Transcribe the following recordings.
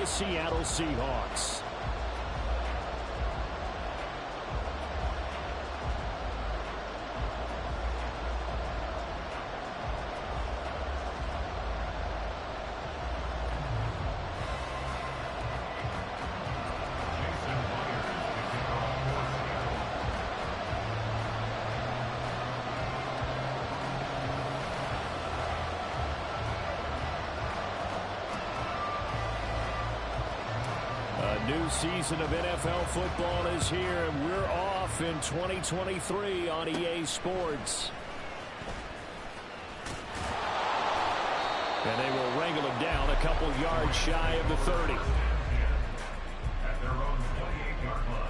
Seattle Seahawks. New season of NFL football is here, and we're off in 2023 on EA Sports. And they will wrangle him down a couple yards shy of the 30. At their own 28-yard line.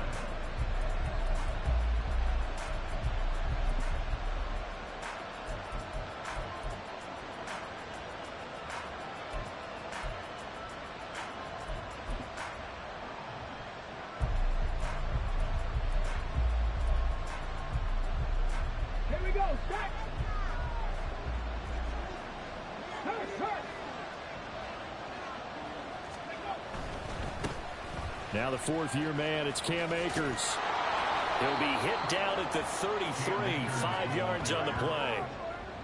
Now the fourth-year man, it's Cam Akers. He'll be hit down at the 33, 5 yards on the play.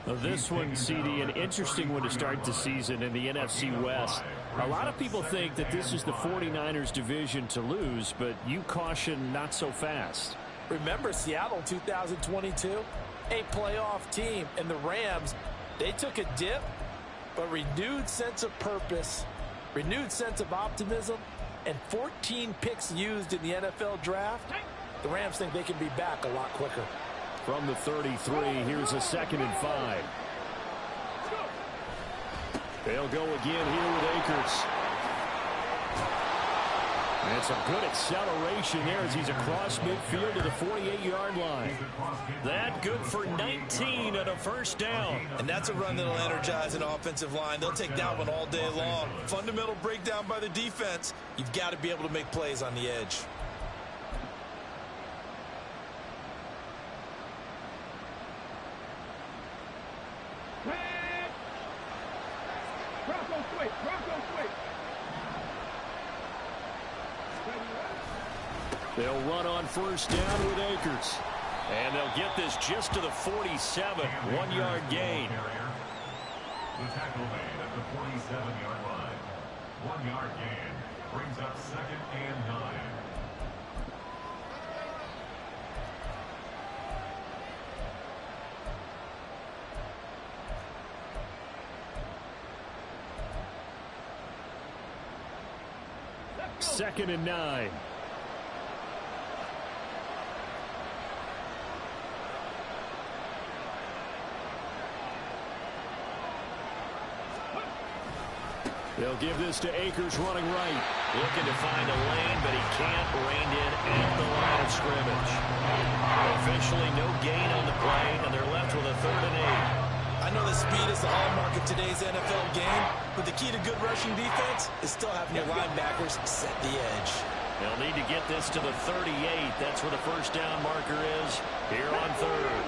Now this one, CD, an interesting one to start the season in the NFC West. A lot of people think that this is the 49ers division to lose, but you caution not so fast. Remember Seattle 2022? A playoff team, and the Rams, they took a dip, but renewed sense of purpose, renewed sense of optimism, and 14 picks used in the NFL draft. The Rams think they can be back a lot quicker. From the 33, here's a 2nd and 5. They'll go again here with Akers. And some good acceleration there as he's across midfield to the 48-yard line. That good for 19 and a first down. And that's a run that'll energize an offensive line. They'll take that one all day long. Fundamental breakdown by the defense. You've got to be able to make plays on the edge. They'll run on first down with Akers. And they'll get this just to the 47, 1-yard gain. The tackle made at the 47-yard line. 1-yard gain brings up 2nd and 9. Second and 9. They'll give this to Akers running right. Looking to find a lane, but he can't. Reined in at the line of scrimmage. Officially no gain on the play, and they're left with a 3rd and 8. I know the speed is the hallmark of today's NFL game, but the key to good rushing defense is still having your linebackers set the edge. They'll need to get this to the 38. That's where the first down marker is here on 3rd.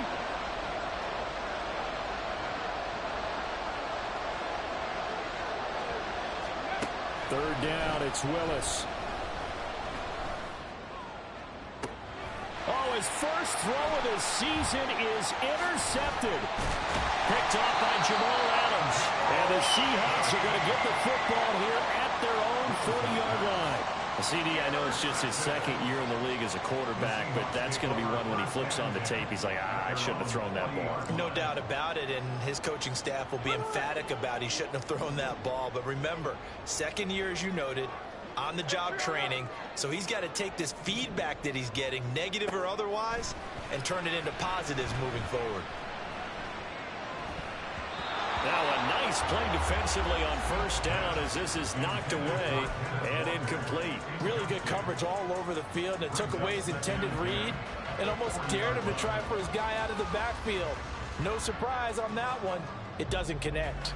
Third down, it's Willis. Oh, his first throw of the season is intercepted. Picked off by Jamal Adams. And the Seahawks are going to get the football here at their own 40-yard line. CD, I know it's just his 2nd year in the league as a quarterback, but that's going to be one when he flips on the tape. He's like, I shouldn't have thrown that ball. No doubt about it, and his coaching staff will be emphatic about he shouldn't have thrown that ball. But remember, 2nd year, as you noted, on-the-job training, so he's got to take this feedback that he's getting, negative or otherwise, and turn it into positives moving forward. Now a nice play defensively on first down as this is knocked away and incomplete. Really good coverage all over the field, and it took away his intended read and almost dared him to try for his guy out of the backfield. No surprise on that one. It doesn't connect.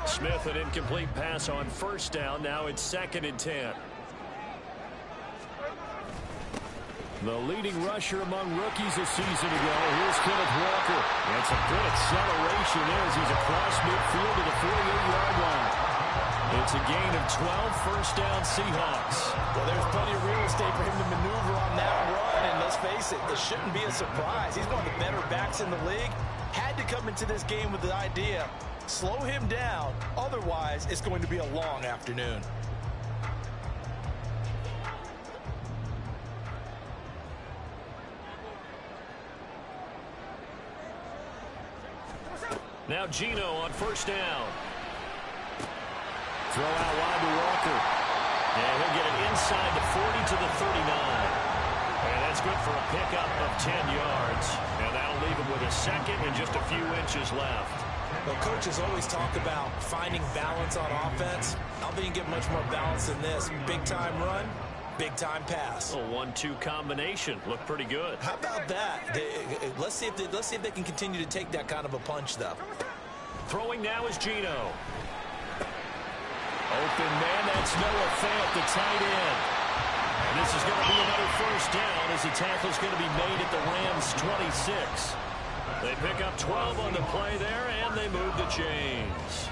Smith, an incomplete pass on first down. Now it's 2nd and 10. The leading rusher among rookies a season ago. Here's Kenneth Walker. And some good acceleration there as he's across midfield to the 48-yard line. It's a gain of 12, first down Seahawks. Well, there's plenty of real estate for him to maneuver on that run, and let's face it, this shouldn't be a surprise. He's one of the better backs in the league. Had to come into this game with the idea, slow him down, otherwise it's going to be a long afternoon. Now Geno on first down. Throw out wide to Walker. And he'll get it inside the 40 to the 39. And that's good for a pickup of 10 yards. And that'll leave him with a second and just a few inches left. Well, coaches always talk about finding balance on offense. I don't think you get much more balance than this. Big-time run, big-time pass. A 1-2 combination. Looked pretty good. How about that? Let's see if they can continue to take that kind of a punch, though. Throwing now is Geno. Open man, that's Noah Fant, the tight end. And this is going to be another first down as the tackle's going to be made at the Rams' 26. They pick up 12 on the play there, and they move the chains.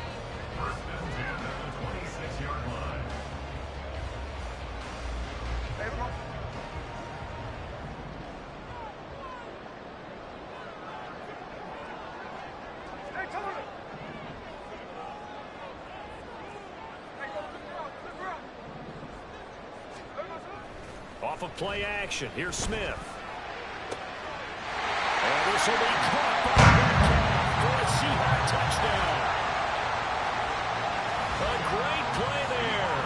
First and 10 at the 26-yard line. Off of play action, here's Smith. And this will be caught by Metcalf for a Seahawks touchdown. A great play there.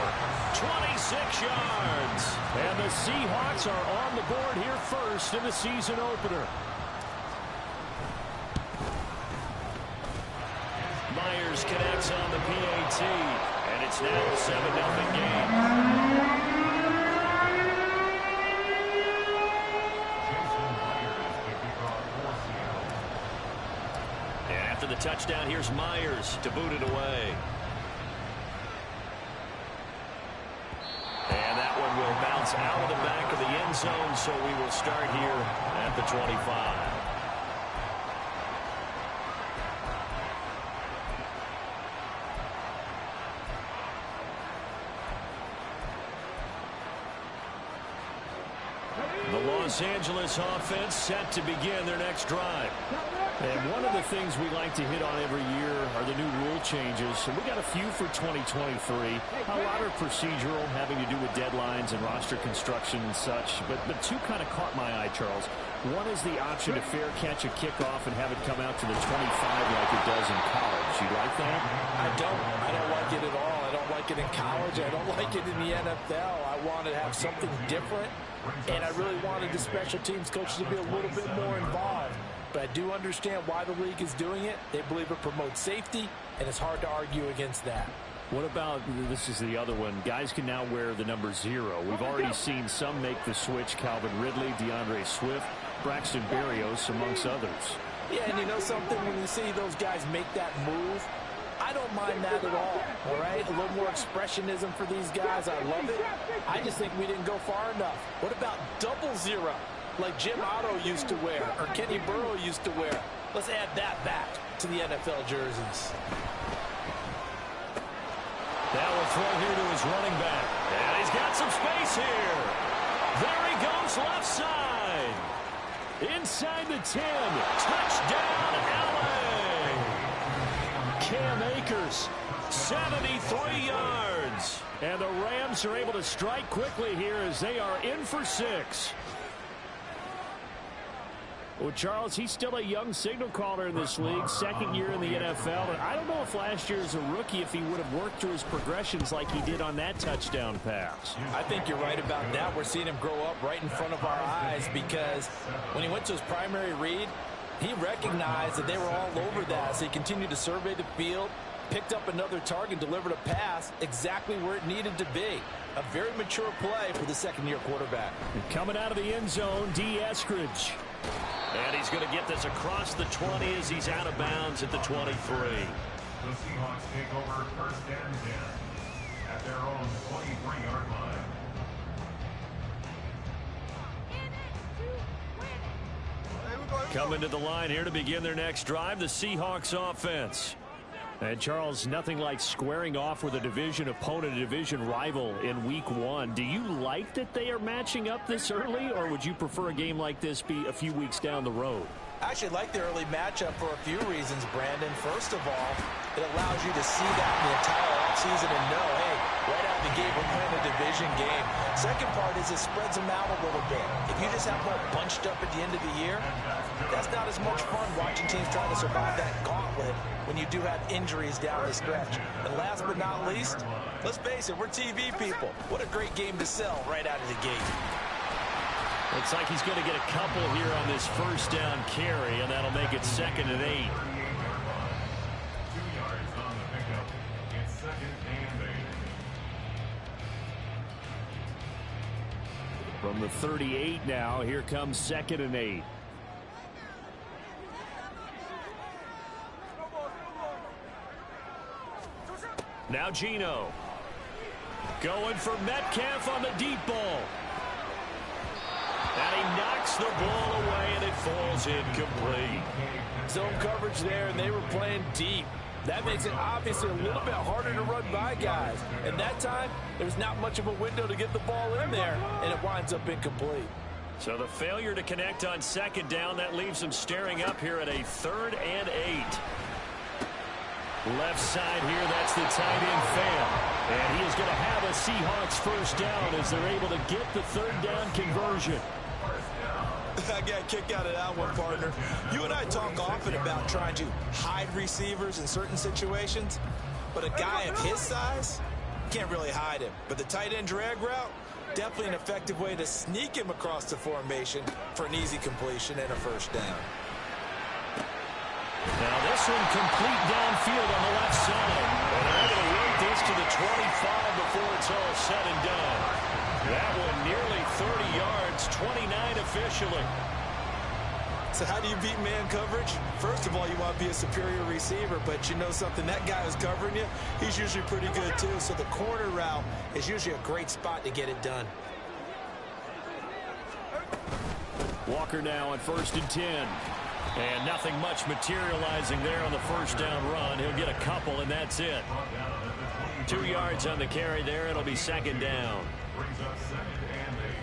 26 yards. And the Seahawks are on the board here first in the season opener. Myers connects on the PAT. And it's now a 7-0 game. After the touchdown, here's Myers to boot it away. And that one will bounce out of the back of the end zone, so we will start here at the 25. The Los Angeles offense set to begin their next drive. And one of the things we like to hit on every year are the new rule changes. And we got a few for 2023. A lot are procedural, having to do with deadlines and roster construction and such. But two kind of caught my eye, Charles. One is the option to fair catch a kickoff and have it come out to the 25 like it does in college. You like that? I don't like it at all. I don't like it in college. I don't like it in the NFL. I want to have something different. And I really wanted the special teams coaches to be a little bit more involved. But I do understand why the league is doing it. They believe it promotes safety, and it's hard to argue against that. What about, this is the other one, guys can now wear the number 0. We've already seen some make the switch, Calvin Ridley, DeAndre Swift, Braxton Berrios, amongst others. Yeah, and you know something, when you see those guys make that move, I don't mind that at all right? A little more expressionism for these guys. I love it. I just think we didn't go far enough. What about 00, like Jim Otto used to wear or Kenny Burrow used to wear? Let's add that back to the NFL jerseys. That will throw here to his running back. And he's got some space here. There he goes left side. Inside the 10. Touchdown, LA. Cam Akers, 73 yards. And the Rams are able to strike quickly here as they are in for 6. Well, Charles, he's still a young signal caller in this league, second year in the NFL. And I don't know if last year as a rookie, if he would have worked through his progressions like he did on that touchdown pass. I think you're right about that. We're seeing him grow up right in front of our eyes because when he went to his primary read, he recognized that they were all over that. So he continued to survey the field, picked up another target, delivered a pass exactly where it needed to be. A very mature play for the second-year quarterback. And coming out of the end zone, D. Eskridge. And he's going to get this across the 20 as he's out of bounds at the 23. The Seahawks take over first and 10 at their own 23-yard line. Coming to the line here to begin their next drive, the Seahawks offense. And Charles, nothing like squaring off with a division opponent, a division rival in week 1. Do you like that they are matching up this early, or would you prefer a game like this be a few weeks down the road? I actually like the early matchup for a few reasons, Brandon. First of all, it allows you to see that in the entire offseason and know, hey, right out of the gate, we're playing a division game. Second part is it spreads them out a little bit. If you just have them all bunched up at the end of the year, that's not as much fun watching teams try to survive that gauntlet when you do have injuries down the stretch. And last but not least, let's face it, we're TV people. What a great game to sell right out of the gate. Looks like he's going to get a couple here on this first down carry, and that'll make it 2nd and 8. 2 yards on the pickup. It's 2nd and 8. From the 38 now, here comes 2nd and 8. Now Geno. Going for Metcalf on the deep ball. And he knocks the ball away, and it falls incomplete. Zone coverage there, and they were playing deep. That makes it obviously a little bit harder to run by guys. And that time, there's not much of a window to get the ball in there, and it winds up incomplete. So the failure to connect on 2nd down, that leaves them staring up here at a 3rd and 8. Left side here, that's the tight end fan. And he is going to have a Seahawks first down as they're able to get the 3rd down conversion. I got a kick out of that one, partner. You and I talk often about trying to hide receivers in certain situations, but a guy of his size, can't really hide him. But the tight end drag route, definitely an effective way to sneak him across the formation for an easy completion and a first down. Now this one complete downfield on the left side. And they're able to work this to the 25 before it's all said and done. That one nearly 30 yards, 29 officially. So how do you beat man coverage? First of all, you want to be a superior receiver, but you know something, that guy who's covering you, he's usually pretty good too. So the corner route is usually a great spot to get it done. Walker now on 1st and 10. And nothing much materializing there on the first down run. He'll get a couple, and that's it. 2 yards on the carry there. It'll be 2nd down. Brings up 2nd and 8.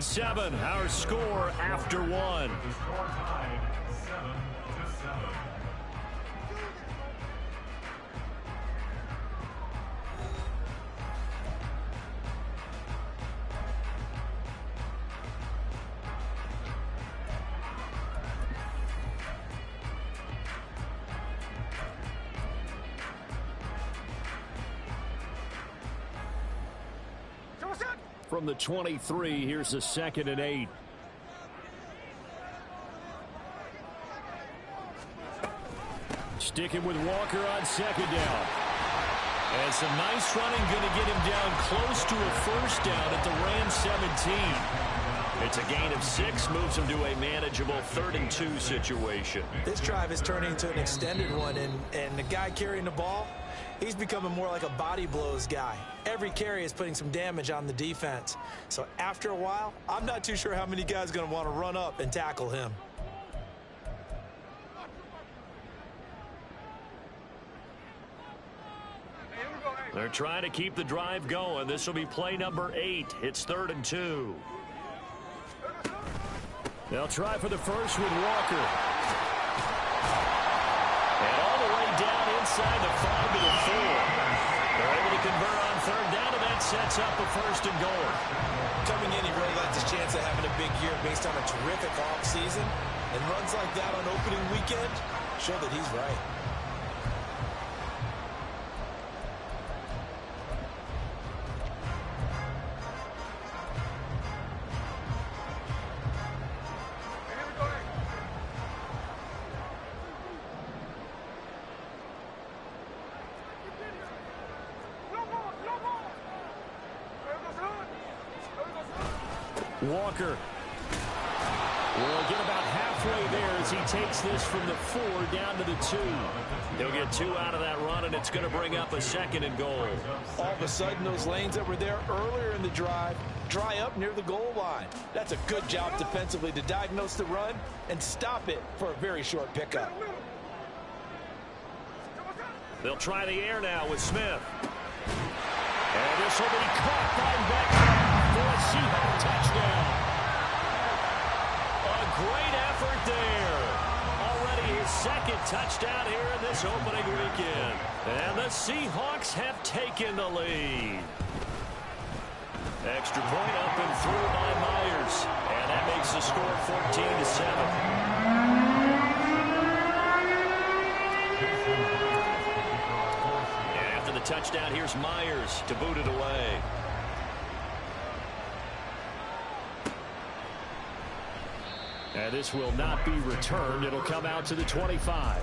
Seven, our score after one. The score tied 7-7. From the 23, here's the 2nd and 8. Sticking with Walker on 2nd down. And some nice running, going to get him down close to a first down at the Rams 17. It's a gain of 6, moves him to a manageable 3rd and 2 situation. This drive is turning into an extended one, and the guy carrying the ball, he's becoming more like a body blows guy. Every carry is putting some damage on the defense. So after a while, I'm not too sure how many guys are going to want to run up and tackle him. They're trying to keep the drive going. This will be play number 8. It's 3rd and 2. They'll try for the first with Walker. And all the way down inside the 5 to the 4. They're able to convert on 3rd down, and that sets up a 1st and goal. Coming in, he really likes his chance of having a big year based on a terrific offseason. And runs like that on opening weekend show that he's right. Walker will get about half halfway there as he takes this from the 4 down to the 2. He'll get 2 out of that run, and it's going to bring up a 2nd and goal. All of a sudden, those lanes that were there earlier in the drive dry up near the goal line. That's a good job defensively to diagnose the run and stop it for a very short pickup. They'll try the air now with Smith. And this will be caught by Metcalf for a Seahawks touchdown. A great effort there. Already his 2nd touchdown here in this opening weekend. And the Seahawks have taken the lead. Extra point up and through by Myers. And that makes the score 14-7. Touchdown, here's Myers to boot it away. And this will not be returned. It'll come out to the 25.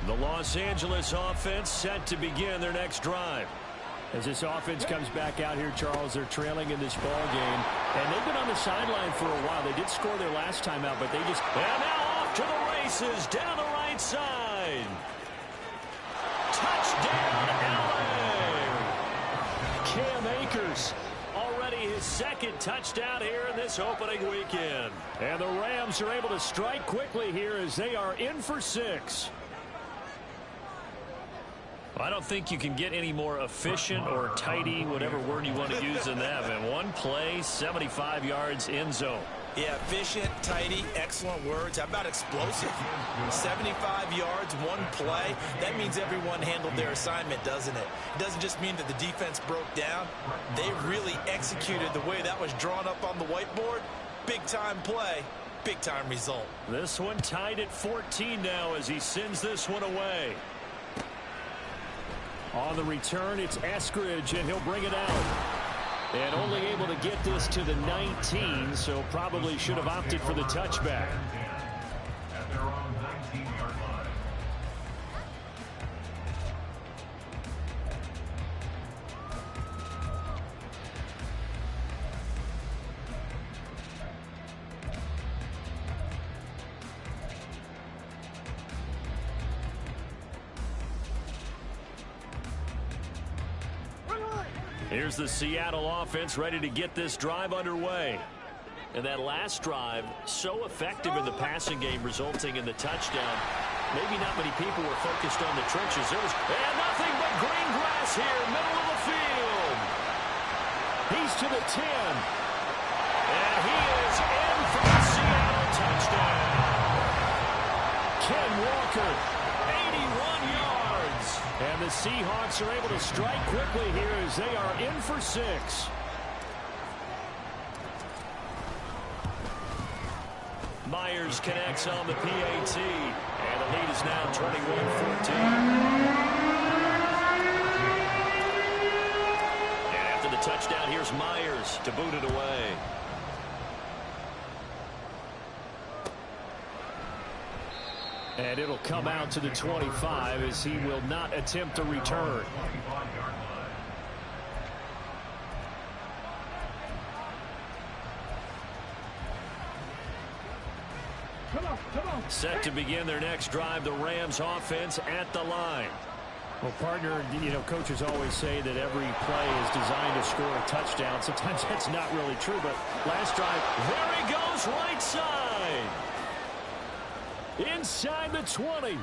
The Los Angeles offense set to begin their next drive. As this offense comes back out here, Charles, they're trailing in this ball game. And they've been on the sideline for a while. They did score their last time out, but they just... And now off to the races, down the right side. Touchdown, LA! Cam Akers, already his 2nd touchdown here in this opening weekend. And the Rams are able to strike quickly here as they are in for 6. I don't think you can get any more efficient or tidy, whatever word you want to use in that. And one play, 75 yards in zone. Yeah, efficient, tidy, excellent words. How about explosive? 75 yards, one play. That means everyone handled their assignment, doesn't it? It doesn't just mean that the defense broke down. They really executed the way that was drawn up on the whiteboard. Big-time play, big-time result. This one tied at 14 now as he sends this one away. On the return, it's Eskridge, and he'll bring it out. And only able to get this to the 19, so probably should have opted for the touchback. At their own 19-yard line. Here's the Seattle offense ready to get this drive underway. And that last drive, so effective in the passing game, resulting in the touchdown. Maybe not many people were focused on the trenches. There was nothing but green grass here, middle of the field. He's to the 10. And he is in for the Seattle touchdown. Ken Walker, 81 yards. And the Seahawks are able to strike quickly here as they are in for 6. Myers connects on the PAT. And the lead is now 21-14. And after the touchdown, here's Myers to boot it away. And it'll come out to the 25 as he will not attempt a return. Set to begin their next drive, the Rams offense at the line. Well, partner, you know, coaches always say that every play is designed to score a touchdown. Sometimes that's not really true, but last drive, there he goes, right side. Inside the 20. And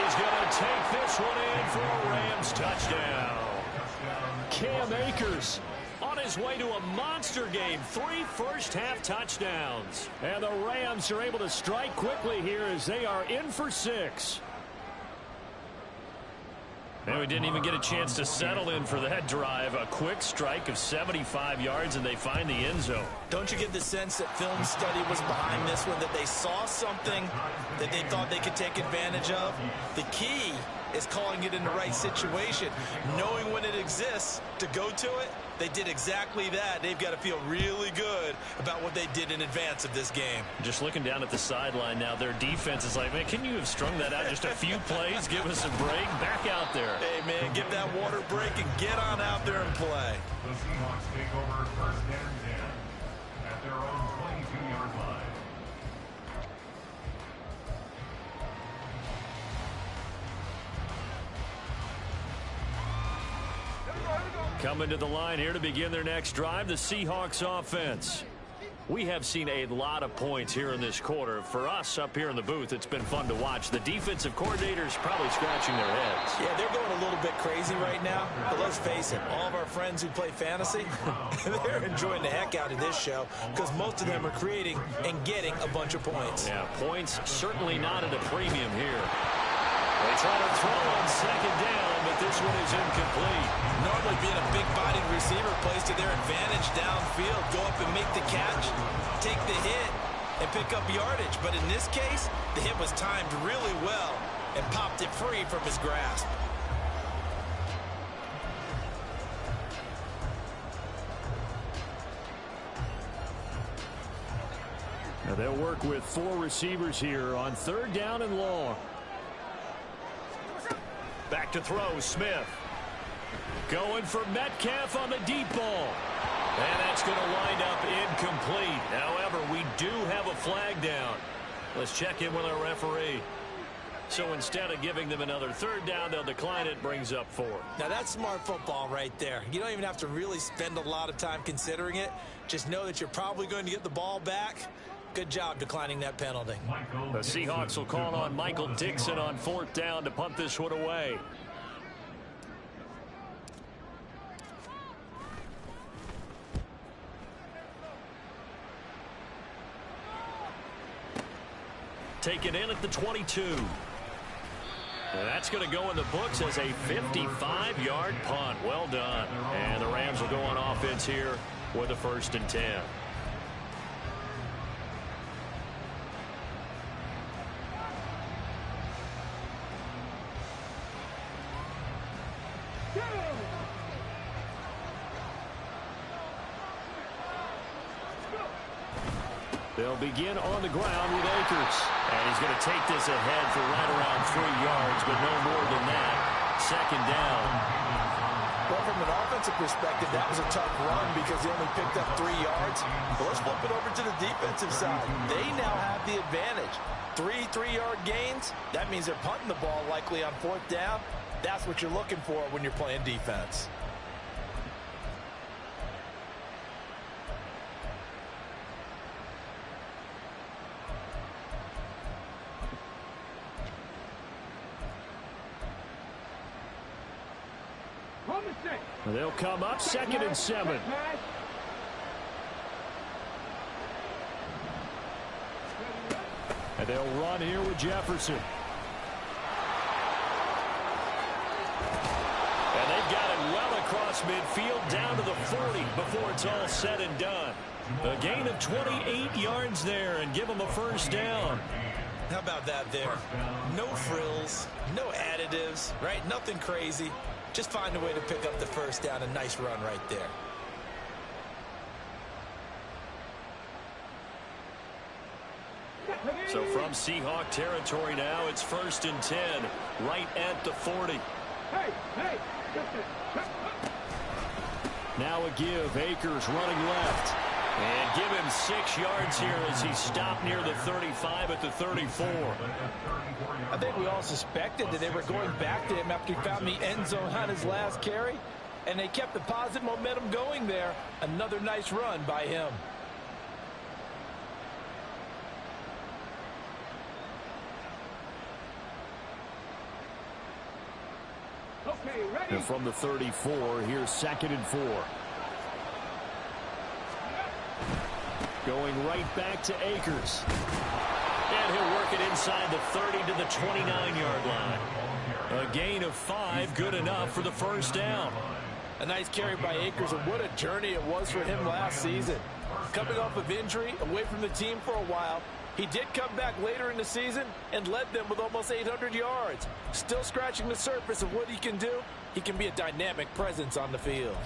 he's going to take this one in for a Rams touchdown. Cam Akers on his way to a monster game. 3 first-half touchdowns. And the Rams are able to strike quickly here as they are in for 6. And we didn't even get a chance to settle in for that drive. A quick strike of 75 yards, and they find the end zone. Don't you get the sense that film study was behind this one, that they saw something that they thought they could take advantage of? The key is calling it in the right situation. Knowing when it exists to go to it, they did exactly that. They've got to feel really good about what they did in advance of this game. Just looking down at the sideline now, their defense is like, man, can you have strung that out just a few plays? Give us a break. Back out there. Hey, man, give that water break and get on out there and play. The Seahawks take over first and 10 at their own 22-yard line. Coming to the line here to begin their next drive, the Seahawks offense. We have seen a lot of points here in this quarter. For us up here in the booth, it's been fun to watch. The defensive coordinators probably scratching their heads. Yeah, they're going a little bit crazy right now. But let's face it, all of our friends who play fantasy, they're enjoying the heck out of this show because most of them are creating and getting a bunch of points. Yeah, points certainly not at a premium here. They try to throw on second down, but this one is incomplete. Normally being a big-bodied receiver plays to their advantage downfield. Go up and make the catch, take the hit, and pick up yardage. But in this case, the hit was timed really well and popped it free from his grasp. Now they'll work with 4 receivers here on third down and long. Back to throw, Smith. Going for Metcalf on the deep ball. And that's going to wind up incomplete. However, we do have a flag down. Let's check in with our referee. So instead of giving them another third down, they'll decline it, brings up 4. Now that's smart football right there. You don't even have to really spend a lot of time considering it. Just know that you're probably going to get the ball back. Good job declining that penalty. The Seahawks will call on Michael Dixon on 4th down to punt this one away. Taken in at the 22. And that's going to go in the books as a 55-yard punt. Well done. And the Rams will go on offense here with a 1st and 10. They'll begin on the ground with Akers. And he's going to take this ahead for right around 3 yards, but no more than that. 2nd down. Well, from an offensive perspective, that was a tough run because he only picked up 3 yards. But let's flip it over to the defensive side. They now have the advantage. 3 3-yard gains. That means they're punting the ball likely on 4th down. That's what you're looking for when you're playing defense. They'll come up 2nd and 7. And they'll run here with Jefferson. And they've got it well across midfield down to the 40 before it's all said and done. A gain of 28 yards there and give them a 1st down. How about that there? No frills, no additives, right? Nothing crazy. Just find a way to pick up the 1st down. A nice run right there. So from Seahawk territory now, it's 1st and 10, right at the 40. Now a give. Akers running left. And give him 6 yards here as he stopped near the 35 at the 34. I think we all suspected that they were going back to him after he found the end zone on his last carry. And they kept the positive momentum going there. Another nice run by him. Okay, ready. And from the 34, here's 2nd and 4. Going right back to Akers. And he'll work it inside the 30 to the 29-yard line. A gain of 5, good enough for the 1st down. A nice carry by Akers, and what a journey it was for him last season. Coming off of injury, away from the team for a while, He did come back later in the season and led them with almost 800 yards. Still scratching the surface of what he can do. He can be a dynamic presence on the field.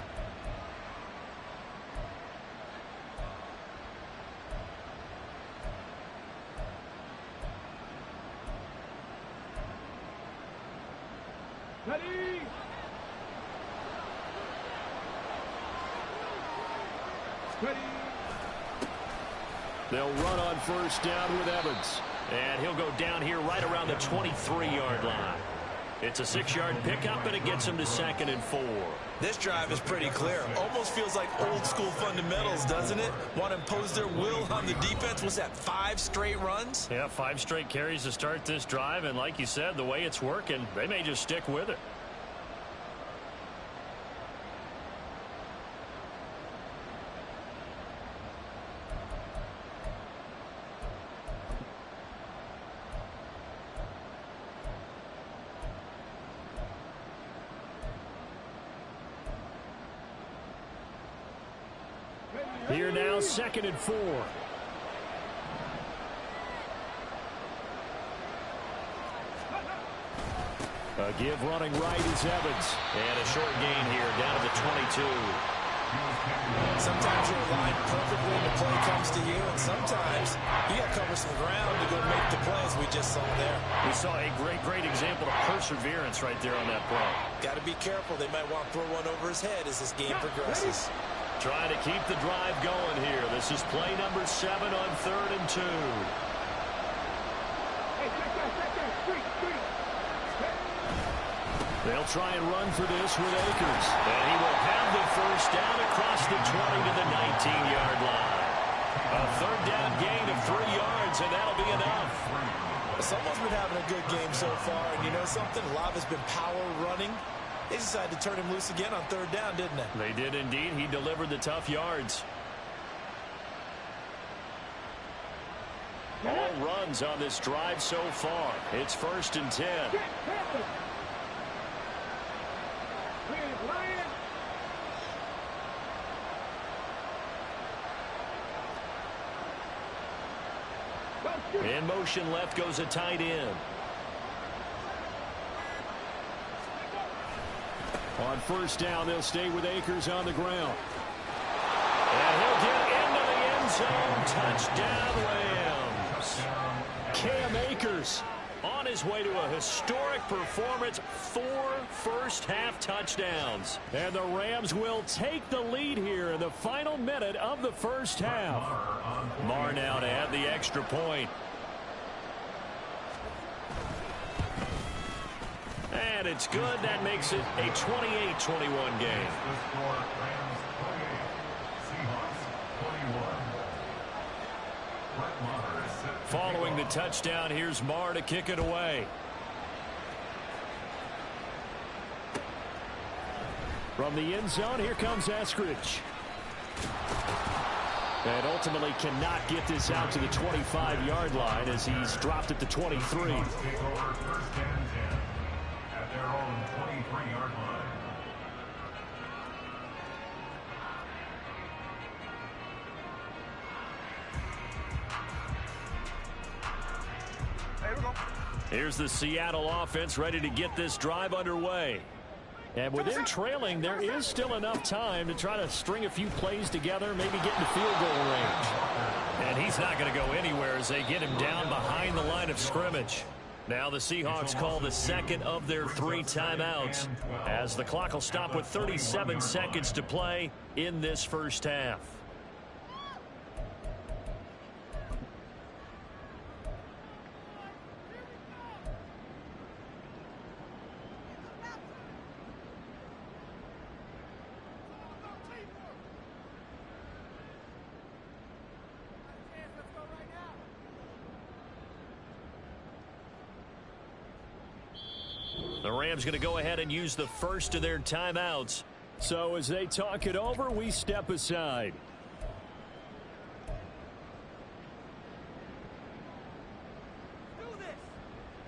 Ready. Ready. They'll run on first down with Evans. And he'll go down here right around the 23-yard line. It's a 6-yard pickup, and it gets him to 2nd and 4. This drive is pretty clear. Almost feels like old-school fundamentals, doesn't it? Want to impose their will on the defense. Was that 5 straight runs? Yeah, 5 straight carries to start this drive, and like you said, the way it's working, they may just stick with it. Here now, 2nd and 4. A give running right is Evans. And a short gain here, down to the 22. Sometimes you're aligned perfectly when the play comes to you, and sometimes you got to cover some ground to go make the plays we just saw there. We saw a great example of perseverance right there on that play. Got to be careful. They might want to throw one over his head as this game progresses. Trying to keep the drive going here. This is play number 7 on 3rd and 2. Hey, check that. Street. They'll try and run for this with Akers. And he will have the first down across the 20 to the 19-yard line. A 3rd down gain of 3 yards, and that'll be enough. Someone's been having a good game so far, and you know something? A lot has been power running. They decided to turn him loose again on 3rd down, didn't they? They did indeed. He delivered the tough yards. All runs on this drive so far. It's 1st and 10. In motion left goes a tight end. On 1st down, they'll stay with Akers on the ground. And he'll get into the end zone. Touchdown, Rams. Cam Akers on his way to a historic performance. 4 first-half touchdowns. And the Rams will take the lead here in the final minute of the first half. Marr now to add the extra point. And it's good. That makes it a 28-21 game. Following the touchdown, here's Marr to kick it away. From the end zone, here comes Eskridge. And ultimately cannot get this out to the 25-yard line as he's dropped at the 23. Their own 23-yard line. There we go. Here's the Seattle offense ready to get this drive underway. And with them trailing, there is still enough time to try to string a few plays together, maybe get into field goal range. And he's not going to go anywhere as they get him down behind the line of scrimmage. Now the Seahawks call the 2nd of their 3 timeouts as the clock will stop with 37 seconds to play in this first half. The Rams going to go ahead and use the first of their timeouts. So as they talk it over, we step aside.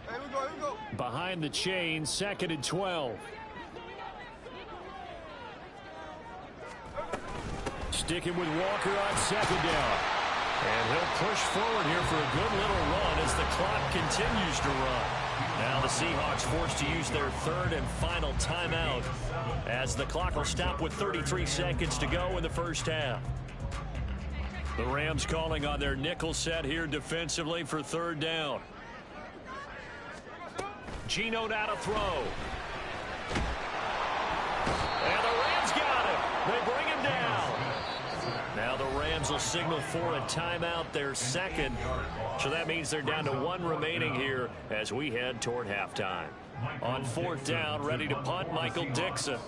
Here we go. Behind the chain, 2nd and 12. Sticking with Walker on 2nd down. And he'll push forward here for a good little run as the clock continues to run. Now the Seahawks forced to use their third and final timeout as the clock will stop with 33 seconds to go in the first half. The Rams calling on their nickel set here defensively for third down. Geno now to throw. And the Rams got him. They bring him down. Now the Rams will signal for a timeout, their second. So that means they're down to one remaining here as we head toward halftime. On fourth down, ready to punt, Michael Dixon.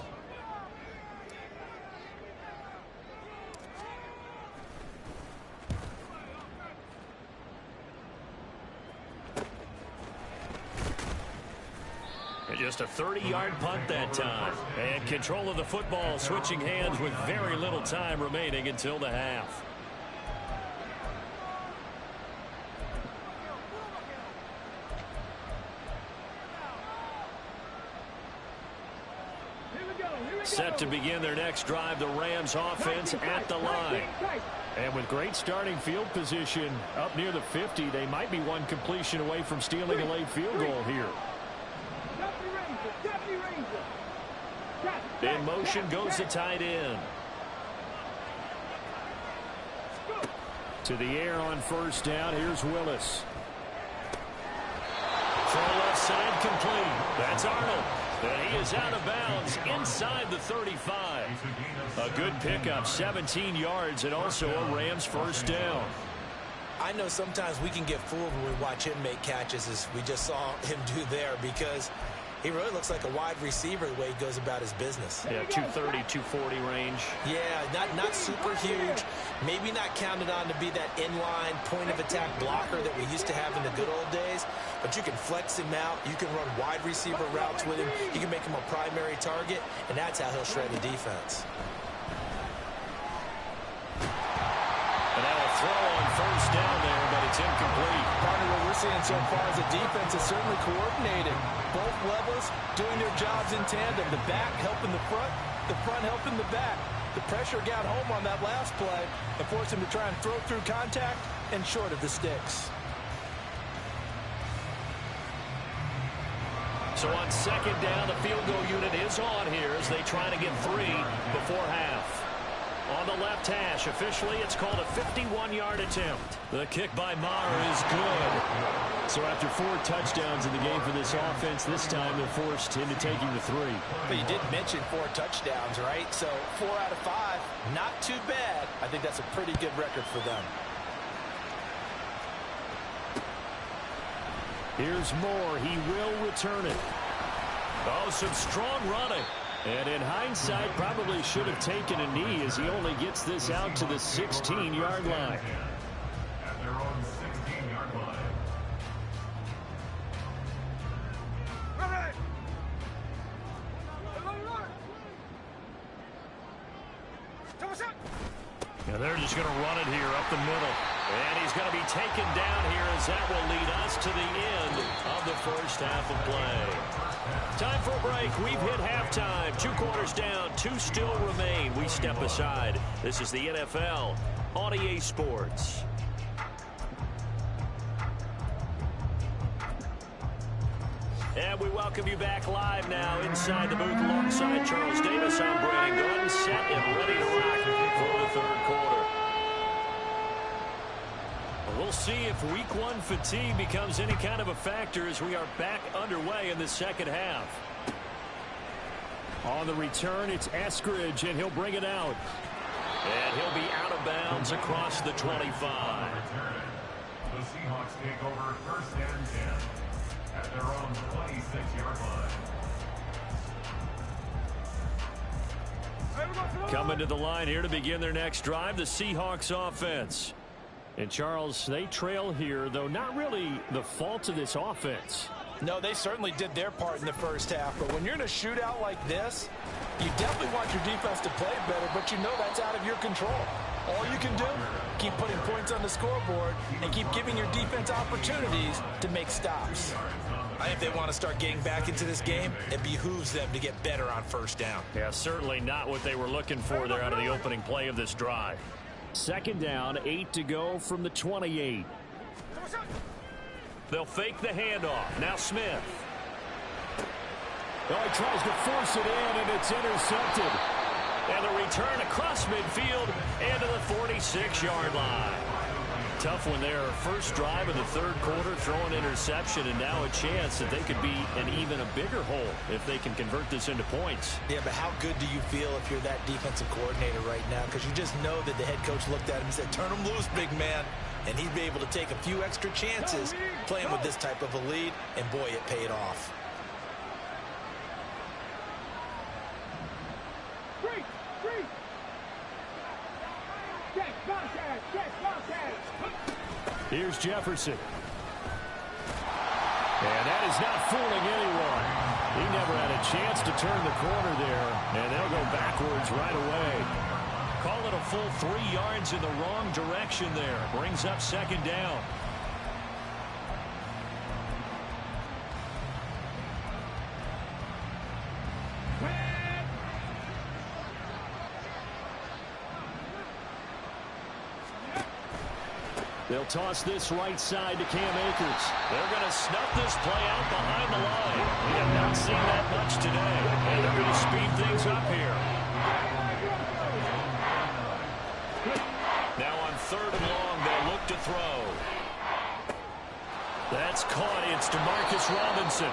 Just a 30-yard punt that time. And control of the football switching hands with very little time remaining until the half. Set to begin their next drive, the Rams offense at the line. And with great starting field position up near the 50, they might be one completion away from stealing a late field goal here. In motion goes the tight end. To the air on first down. Here's Willis. Throw left side complete. That's Arnold. And he is out of bounds inside the 35. A good pickup, 17 yards, and also a Rams first down. I know sometimes we can get fooled when we watch him make catches, as we just saw him do there, because he really looks like a wide receiver the way he goes about his business. Yeah, 230, 240 range. Yeah, not super huge. Maybe not counted on to be that inline point-of-attack blocker that we used to have in the good old days. But you can flex him out. You can run wide receiver routes with him. You can make him a primary target, and that's how he'll shred the defense. And now a throw on first down there, but it's incomplete. Partner, what we're seeing so far is the defense is certainly coordinated. Both levels doing their jobs in tandem. The back helping the front helping the back. The pressure got home on that last play and forced him to try and throw through contact and short of the sticks. So on second down, the field goal unit is on here as they try to get 3 before half. On the left hash, officially, it's called a 51-yard attempt. The kick by Maher is good. So after 4 touchdowns in the game for this offense, this time they're forced into taking the 3. But you did mention 4 touchdowns, right? So 4 out of 5, not too bad. I think that's a pretty good record for them. Here's Moore. He will return it. Oh, some strong running. And in hindsight, probably should have taken a knee as he only gets this out to the 16-yard line. At their own 16-yard line. Yeah, they're just going to run it here up the middle. And he's going to be taken down here as that will lead us to the end of the first half of play. Time for a break. We've hit halftime. 2 quarters down, 2 still remain. We step aside. This is the NFL on EA Sports. And we welcome you back live now inside the booth alongside Charles Davis. I'm Brandon Gordon, set and ready to rock for the third quarter. We'll see if week 1 fatigue becomes any kind of a factor as we are back underway in the second half. On the return, it's Eskridge, and he'll bring it out. And he'll be out of bounds across the 25. The Seahawks take over first and 10 at their own 26-yard line. Coming to the line here to begin their next drive, the Seahawks offense. And Charles, they trail here, though not really the fault of this offense. No, they certainly did their part in the first half. But when you're in a shootout like this, you definitely want your defense to play better, but you know that's out of your control. All you can do, keep putting points on the scoreboard and keep giving your defense opportunities to make stops. I think they want to start getting back into this game. It behooves them to get better on first down. Yeah, certainly not what they were looking for there out of the opening play of this drive. Second down, 8 to go from the 28. They'll fake the handoff. Now Smith. Oh, he tries to force it in, and it's intercepted. And the return across midfield and to the 46-yard line. Tough one there. First drive of the third quarter, throwing interception, and now a chance that they could be in even a bigger hole if they can convert this into points. Yeah, but how good do you feel if you're that defensive coordinator right now? Because you just know that the head coach looked at him and said, turn him loose, big man. And he'd be able to take a few extra chances playing with this type of a lead, and boy, it paid off. Here's Jefferson. And that is not fooling anyone. He never had a chance to turn the corner there, and they'll go backwards right away. Call it a full 3 yards in the wrong direction there. Brings up second down. They'll toss this right side to Cam Akers. They're going to snuff this play out behind the line. We have not seen that much today. And they're going to speed things up here. Now on third and long, they'll look to throw. That's caught. It's DeMarcus Robinson.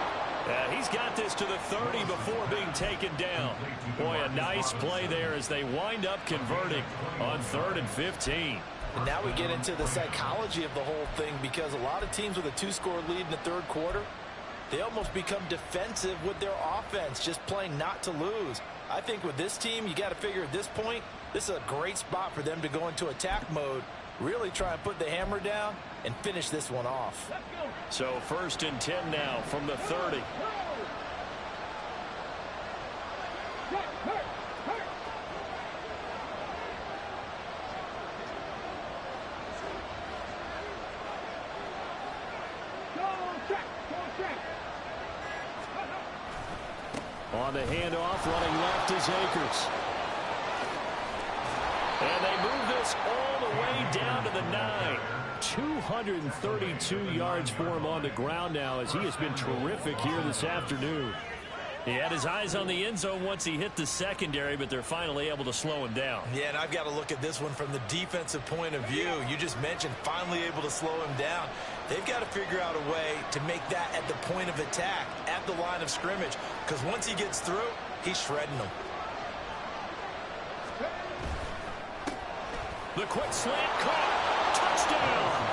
He's got this to the 30 before being taken down. Boy, a nice play there as they wind up converting on 3rd and 15. And now we get into the psychology of the whole thing, because a lot of teams with a 2-score lead in the third quarter, they almost become defensive with their offense, just playing not to lose. I think with this team, you got to figure at this point, this is a great spot for them to go into attack mode, really try and put the hammer down and finish this one off. So 1st and 10 now from the 30. On the handoff, running left is Akers. And they move this all the way down to the 9. 232 yards for him on the ground now, as he has been terrific here this afternoon. He had his eyes on the end zone once he hit the secondary, but they're finally able to slow him down. Yeah, and I've got to look at this one from the defensive point of view. You just mentioned finally able to slow him down. They've got to figure out a way to make that at the point of attack, at the line of scrimmage, because once he gets through, he's shredding them. The quick slant caught. Touchdown.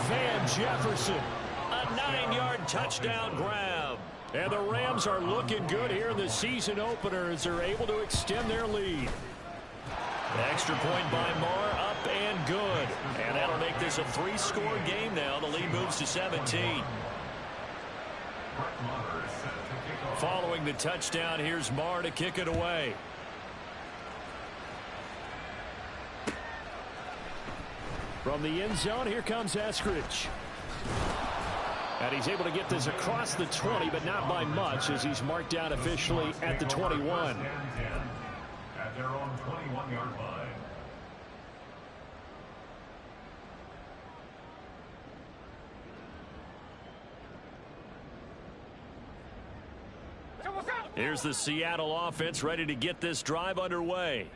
Van Jefferson. A 9-yard touchdown grab. And the Rams are looking good here in the season opener as they're able to extend their lead. Extra point by Marr, up and good. And that'll make this a 3-score game now. The lead moves to 17. Following the touchdown, here's Marr to kick it away. From the end zone, here comes Eskridge. And he's able to get this across the 20, but not by much, as he's marked down officially at the 21. At their own 21-yard line. Here's the Seattle offense ready to get this drive underway.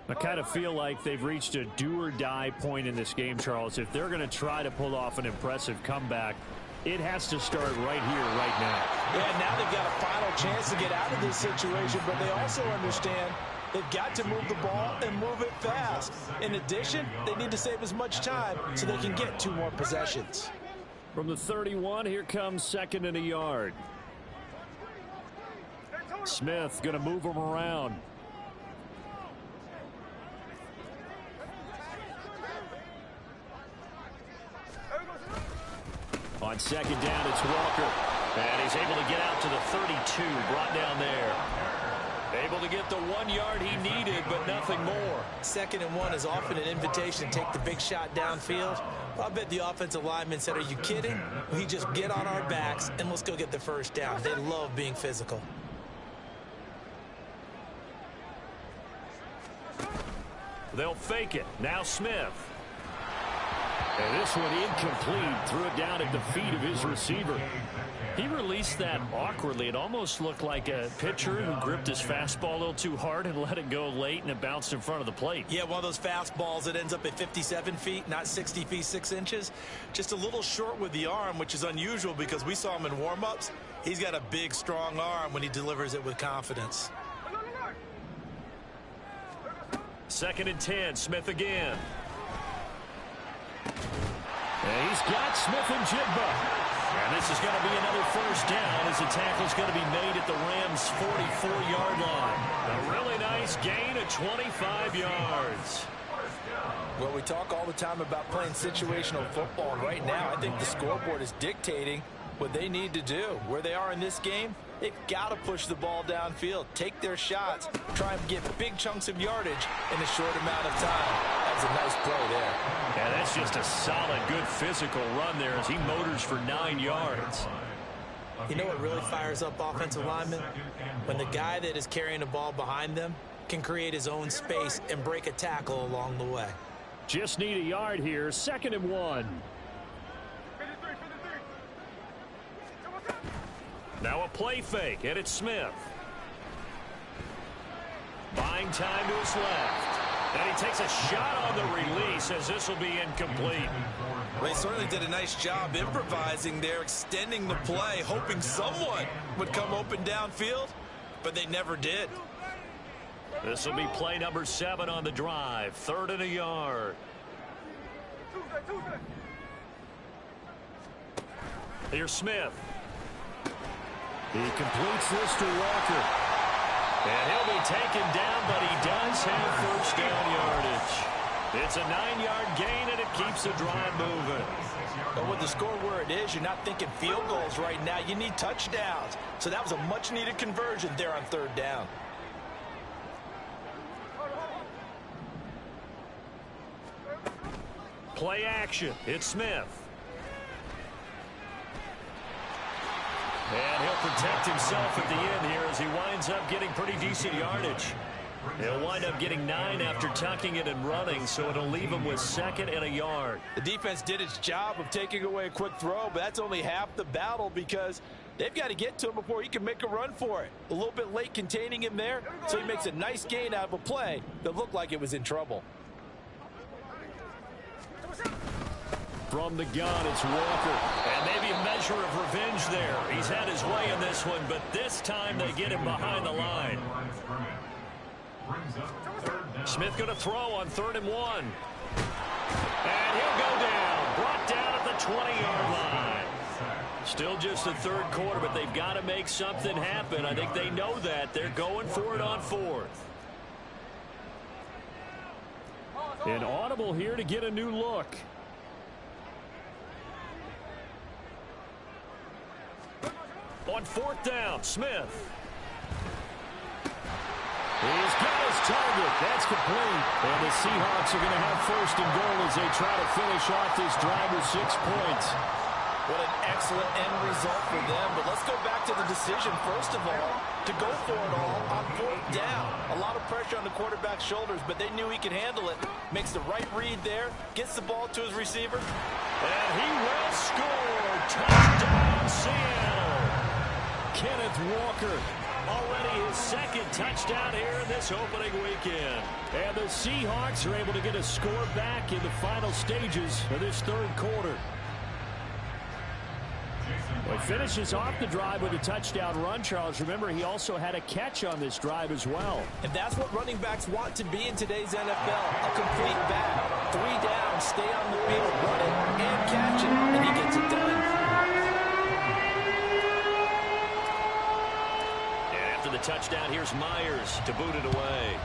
I kind of feel like they've reached a do-or-die point in this game, Charles. If they're going to try to pull off an impressive comeback, it has to start right here, right now. Yeah, now they've got a final chance to get out of this situation, but they also understand they've got to move the ball and move it fast. In addition, they need to save as much time so they can get 2 more possessions. From the 31, here comes 2nd and a yard. Smith going to move him around. On 2nd down, it's Walker. And he's able to get out to the 32, brought down there. Able to get the 1 yard he needed, but nothing more. 2nd and 1 is often an invitation to take the big shot downfield. I bet the offensive lineman said, are you kidding? We just get on our backs and let's go get the first down. They love being physical. They'll fake it. Now Smith. And this one incomplete. Threw it down at the feet of his receiver. He released that awkwardly. It almost looked like a pitcher who gripped his fastball a little too hard and let it go late, and it bounced in front of the plate. Yeah, one of those fastballs that ends up at 57 feet, not 60 feet 6 inches. Just a little short with the arm, which is unusual because we saw him in warm-ups. He's got a big, strong arm when he delivers it with confidence. 2nd and 10. Smith again. And he's got Smith and Jigba. And this is going to be another first down as the tackle's going to be made at the Rams' 44-yard line. A really nice gain of 25 yards. Well, we talk all the time about playing situational football, and right now I think the scoreboard is dictating what they need to do. Where they are in this game, they've got to push the ball downfield, take their shots, try and get big chunks of yardage in a short amount of time. That's a nice play there. Yeah, that's just a solid, good physical run there as he motors for 9 yards. You know what really fires up offensive linemen? When the guy that is carrying the ball behind them can create his own space and break a tackle along the way. Just need a yard here. 2nd and 1. Now a play fake, and it's Smith. Buying time to his left. And he takes a shot on the release as this will be incomplete. They certainly did a nice job improvising there, extending the play, hoping someone would come open downfield, but they never did. This will be play number 7 on the drive. 3rd and a yard. Here's Smith. He completes this to Walker. And he'll be taken down, but he does have first down yardage. It's a 9-yard gain, and it keeps the drive moving. But with the score where it is, you're not thinking field goals right now. You need touchdowns. So that was a much-needed conversion there on 3rd down. Play action. It's Smith. And he'll protect himself at the end here as he winds up getting pretty decent yardage. He'll wind up getting 9 after tucking it and running, so it'll leave him with 2nd and a yard. The defense did its job of taking away a quick throw, but that's only half the battle because they've got to get to him before he can make a run for it. A little bit late containing him there, so he makes a nice gain out of a play that looked like it was in trouble. From the gun, it's Walker. And maybe a measure of revenge there. He's had his way in this one, but this time they get him behind the line. Smith going to throw on 3rd and 1. And he'll go down. Brought down at the 20-yard line. Still just the 3rd quarter, but they've got to make something happen. I think they know that. They're going for it on 4th. An audible here to get a new look. On 4th down, Smith. He's got his target. That's complete. And the Seahawks are going to have 1st and goal as they try to finish off this drive with 6 points. What an excellent end result for them. But let's go back to the decision, first of all, to go for it all on 4th down. A lot of pressure on the quarterback's shoulders, but they knew he could handle it. Makes the right read there, gets the ball to his receiver. And he will score. Touchdown, Seattle. Kenneth Walker, already his 2nd touchdown here in this opening weekend. And the Seahawks are able to get a score back in the final stages of this 3rd quarter. Well, he finishes off the drive with a touchdown run, Charles. Remember, he also had a catch on this drive as well. And that's what running backs want to be in today's NFL, a complete back. 3 down, stay on the field, run it, and catch it, and he gets it done. The touchdown, here's Myers to boot it away.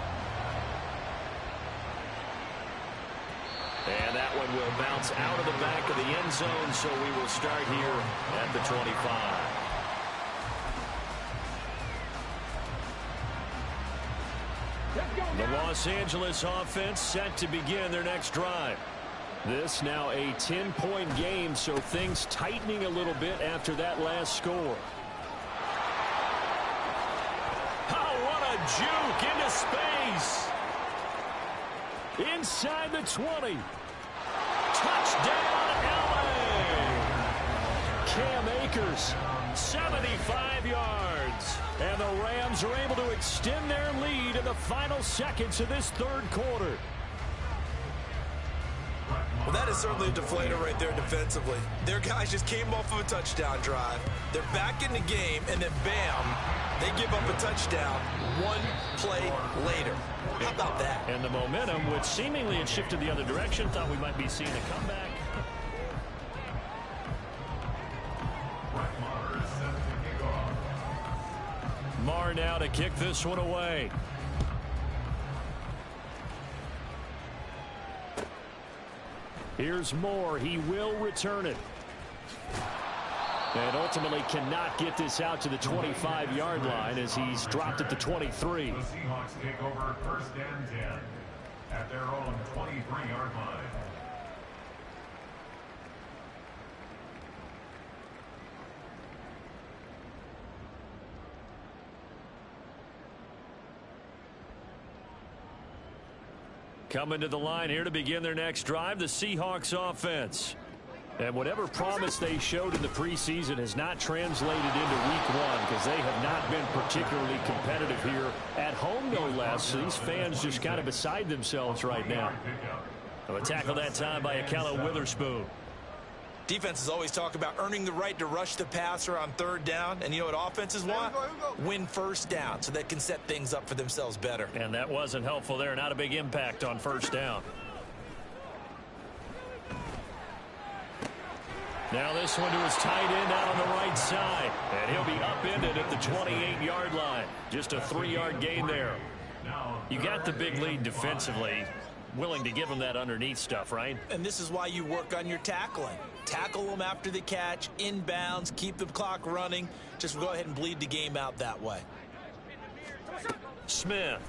And that one will bounce out of the back of the end zone, so we will start here at the 25. The Los Angeles offense set to begin their next drive. This now a 10-point game, so things tightening a little bit after that last score. Juke into space. Inside the 20. Touchdown, LA! Cam Akers, 75 yards. And the Rams are able to extend their lead in the final seconds of this third quarter. Well, that is certainly a deflator right there defensively. Their guys just came off of a touchdown drive. They're back in the game, and then bam, they give up a touchdown one play later. How about that? And the momentum, which seemingly had shifted the other direction, thought we might be seeing a comeback. Marr now to kick this one away. Here's Moore. He will return it. And ultimately cannot get this out to the 25-yard line as he's dropped at the 23. The Seahawks take over 1st and 10 at their own 23-yard line. Coming to the line here to begin their next drive, the Seahawks offense. And whatever promise they showed in the preseason has not translated into week one because they have not been particularly competitive here at home, no less. So these fans just kind of beside themselves right now. A tackle that time by Akella Witherspoon. Defenses always talk about earning the right to rush the passer on 3rd down. And you know what offenses want? Win 1st down so they can set things up for themselves better. And that wasn't helpful there. Not a big impact on 1st down. Now this one to his tight end out on the right side. And he'll be upended at the 28-yard line. Just a 3-yard gain there. You got the big lead defensively. Willing to give them that underneath stuff, right? And this is why you work on your tackling. Tackle them after the catch, inbounds, keep the clock running. Just go ahead and bleed the game out that way. Smith.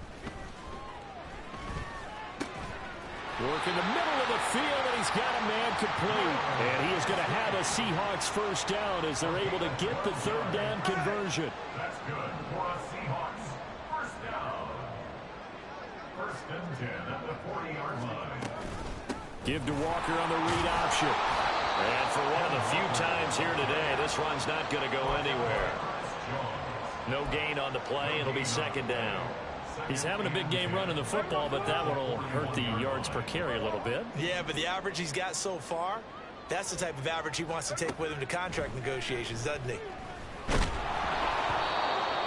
Work in the middle of the field, and he's got a man complete. And he is going to have a Seahawks 1st down as they're able to get the 3rd down conversion. That's good for a Seahawks 1st down. 1st and 10 at the 40-yard line. Give to Walker on the read option. And for one of the few times here today, this run's not going to go anywhere. No gain on the play. It'll be 2nd down. He's having a big game running the football, but that one will hurt the yards per carry a little bit. Yeah, but the average he's got so far, that's the type of average he wants to take with him to contract negotiations, doesn't he?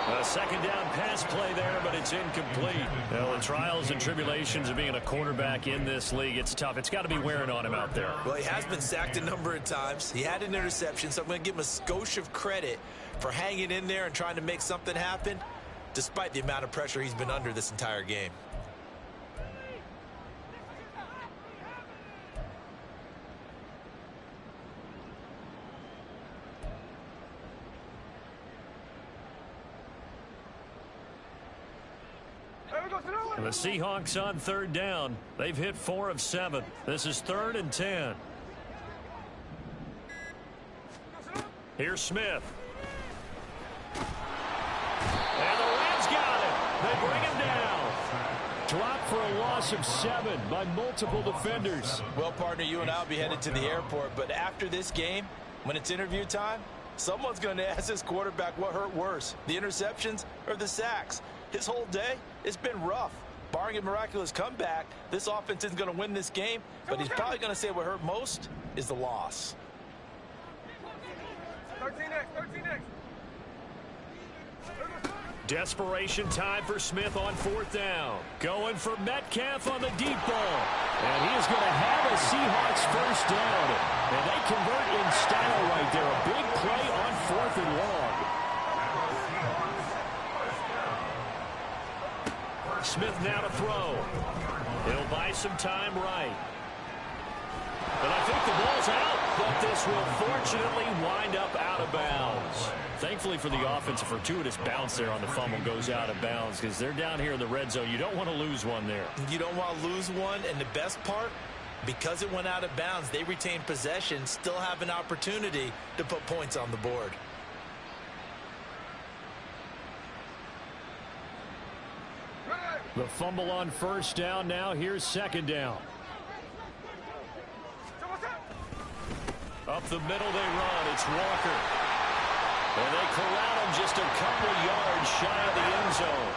A 2nd down pass play there, but it's incomplete. Well, the trials and tribulations of being a quarterback in this league, it's tough. It's got to be wearing on him out there. Well, he has been sacked a number of times. He had an interception, so I'm going to give him a skosh of credit for hanging in there and trying to make something happen, despite the amount of pressure he's been under this entire game. And the Seahawks on 3rd down. They've hit 4 of 7. This is 3rd and 10. Here's Smith. And the Rams got it. They bring him down. Dropped for a loss of 7 by multiple defenders. Well, partner, you and I will be headed to the airport, but after this game, when it's interview time, someone's going to ask this quarterback what hurt worse, the interceptions or the sacks. His whole day, it's been rough. Barring a miraculous comeback, this offense isn't going to win this game, but he's probably going to say what hurt most is the loss. 13X. Desperation time for Smith on 4th down. Going for Metcalf on the deep ball. And he is going to have a Seahawks 1st down. And they convert in style right there. A big play on 4th and long. Smith now to throw. He'll buy some time right. And I think the ball's out, but this will fortunately wind up out of bounds. Thankfully for the offense, a fortuitous bounce there on the fumble goes out of bounds because they're down here in the red zone. You don't want to lose one there. You don't want to lose one, and the best part, because it went out of bounds, they retain possession, still have an opportunity to put points on the board. Ready. The fumble on first down. Now here's second down. Up the middle they run. It's Walker. And they corral him just a couple yards shy of the end zone.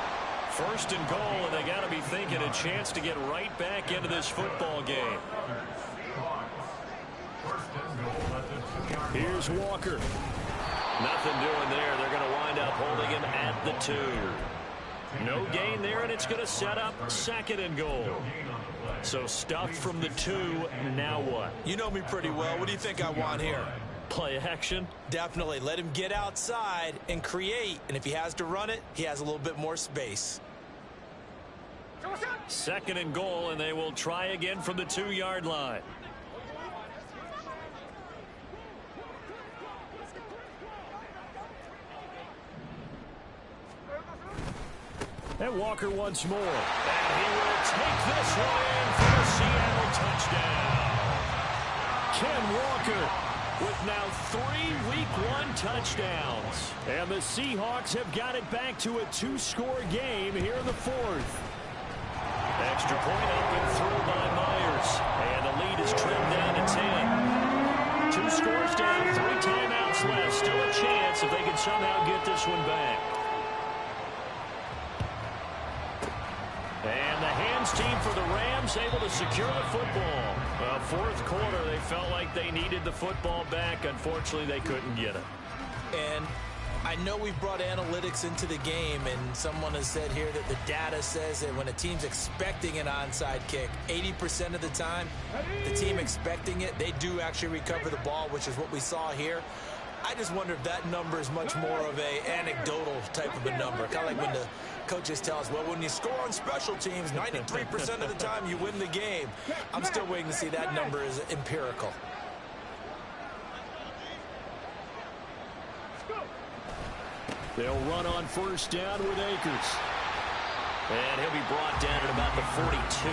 First and goal, and they got to be thinking a chance to get right back into this football game. Here's Walker. Nothing doing there. They're going to wind up holding him at the 2. No gain there, and it's going to set up second and goal. So stuffed from the 2. Now what? You know me pretty well. What do you think I want here? Play action? Definitely. Let him get outside and create. And if he has to run it, he has a little bit more space. Second and goal, and they will try again from the 2-yard line. And Walker once more. And he will take this one in for the Seattle touchdown. Ken Walker with now 3 Week 1 touchdowns. And the Seahawks have got it back to a 2-score game here in the 4th. Extra point up and through by Myers. And the lead is trimmed down to 10. 2 scores down, 3 timeouts left. Still a chance if they can somehow get this one back. And the hands team for the Rams able to secure the football. Well, 4th quarter, they felt like they needed the football back. Unfortunately, they couldn't get it. And I know we've brought analytics into the game, and someone has said here that the data says that when a team's expecting an onside kick, 80% of the time, the team expecting it, they do actually recover the ball, which is what we saw here. I just wonder if that number is much more of a anecdotal type of a number. Kind of like when the coaches tell us, well, when you score on special teams, 93% of the time you win the game. I'm still waiting to see that number is empirical. They'll run on first down with Akers. And he'll be brought down at about the 42.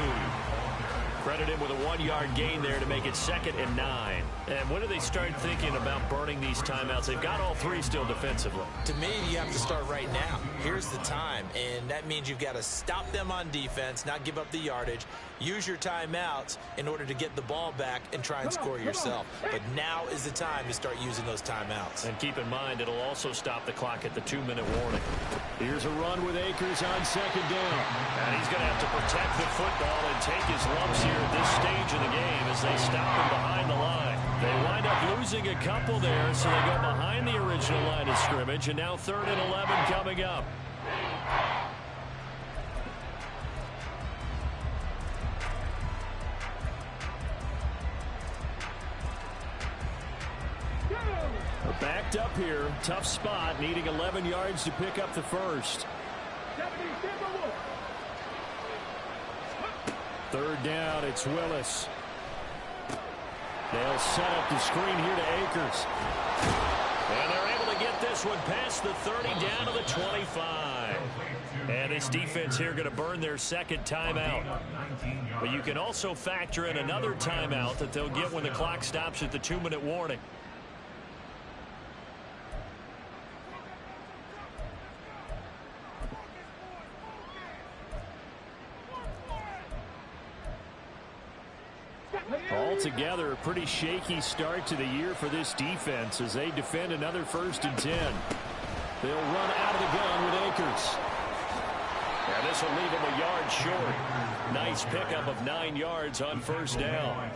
Credit him with a 1-yard gain there to make it 2nd and 9. And when do they start thinking about burning these timeouts? They've got all 3 still defensively. To me, you have to start right now. Here's the time, and that means you've got to stop them on defense, not give up the yardage, use your timeouts in order to get the ball back and try and score yourself. But now is the time to start using those timeouts. And keep in mind, it'll also stop the clock at the 2-minute warning. Here's a run with Akers on second down. And he's going to have to protect the football and take his lumps here at this stage of the game as they stop him behind the line. They wind up losing a couple there, so they go behind the original line of scrimmage, and now 3rd and 11 coming up. They're backed up here, tough spot, needing 11 yards to pick up the first. 3rd down, it's Willis. They'll set up the screen here to Akers. And they're able to get this one past the 30 down to the 25. And this defense here going to burn their 2nd timeout. But you can also factor in another timeout that they'll get when the clock stops at the 2-minute warning. Altogether, a pretty shaky start to the year for this defense as they defend another 1st and 10. They'll run out of the gun with Akers. And this will leave him a yard short. Nice pickup of 9 yards on first down.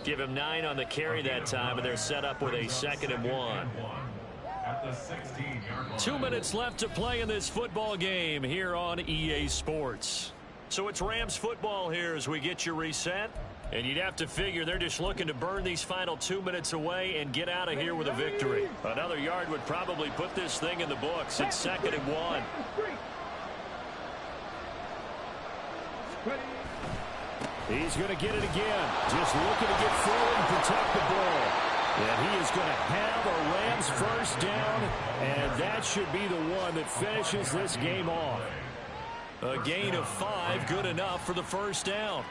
Give him 9 on the carry that time, and they're set up with a 2nd and 1. 2 minutes left to play in this football game here on EA Sports. So it's Rams football here as we get you reset. And you'd have to figure they're just looking to burn these final 2 minutes away and get out of here with a victory. Another yard would probably put this thing in the books. It's 2nd and 1. He's going to get it again. Just looking to get forward and protect the ball. And he is going to have a Rams first down. And that should be the one that finishes this game off. A gain of 5, good enough for the first down.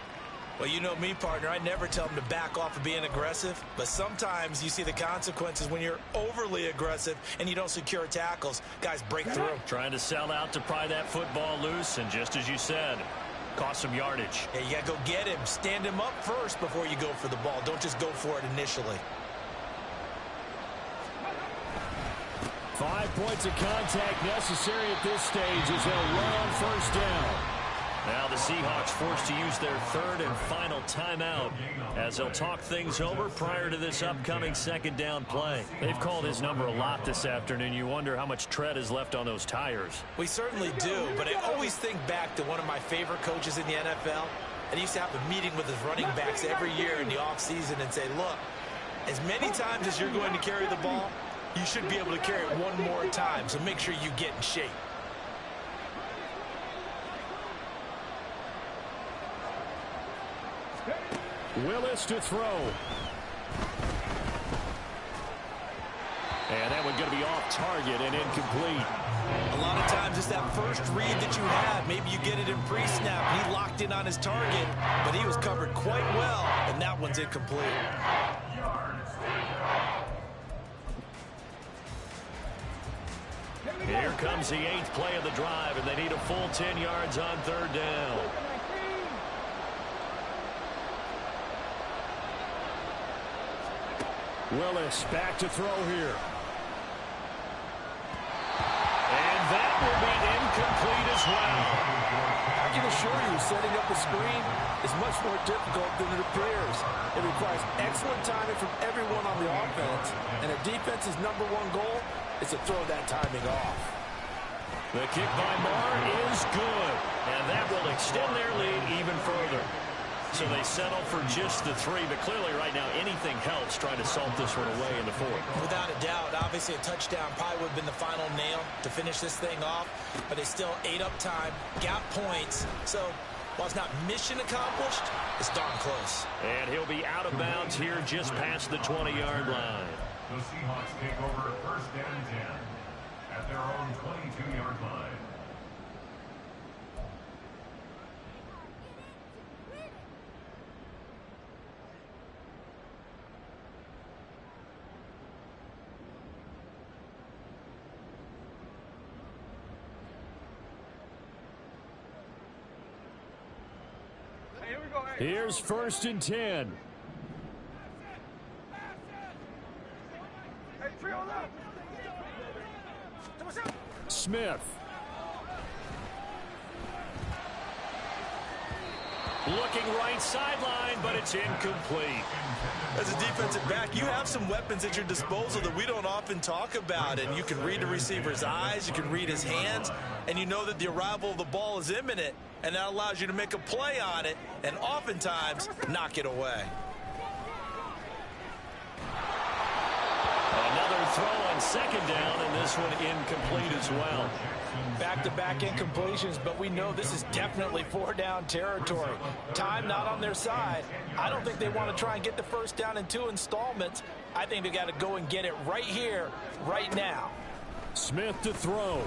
Well, you know me, partner. I never tell them to back off of being aggressive, but sometimes you see the consequences when you're overly aggressive and you don't secure tackles. Guys break through. Trying to sell out to pry that football loose, and just as you said, cost some yardage. Yeah, you got to go get him. Stand him up first before you go for the ball. Don't just go for it initially. 5 points of contact necessary at this stage as they'll run on first down. Now the Seahawks forced to use their third and final timeout as they'll talk things over prior to this upcoming second down play. They've called his number a lot this afternoon. You wonder how much tread is left on those tires. We certainly do, but I always think back to one of my favorite coaches in the NFL. And he used to have a meeting with his running backs every year in the offseason and say, look, as many times as you're going to carry the ball, you should be able to carry it one more time, so make sure you get in shape. Willis to throw. And that one going to be off target and incomplete. A lot of times it's that first read that you have. Maybe you get it in pre-snap. He locked in on his target, but he was covered quite well, and that one's incomplete. Here comes the 8th play of the drive, and they need a full 10 yards on third down. Willis back to throw here. And that will be incomplete as well. I can assure you, setting up a screen is much more difficult than it appears. It requires excellent timing from everyone on the offense, and a defense's #1 goal is to throw that timing off. The kick by Marr is good, and that will extend their lead even further. So they settle for just the 3, but clearly right now anything helps trying to salt this one away in the 4th. Without a doubt, obviously a touchdown probably would have been the final nail to finish this thing off, but they still ate up time, got points, so while it's not mission accomplished, it's darn close. And he'll be out of bounds here just past the 20-yard line. The Seahawks take over first down and 10 at their own 22-yard line. Here's first and 10. Smith. Looking right sideline, but it's incomplete. As a defensive back, you have some weapons at your disposal that we don't often talk about, and you can read the receiver's eyes, you can read his hands, and you know that the arrival of the ball is imminent, and that allows you to make a play on it and oftentimes knock it away. Another throw on second down, and this one incomplete as well. Back-to-back incompletions, but we know this is definitely 4-down territory. Time not on their side. I don't think they want to try and get the first down in 2 installments. I think they got to go and get it right here, right now. Smith to throw.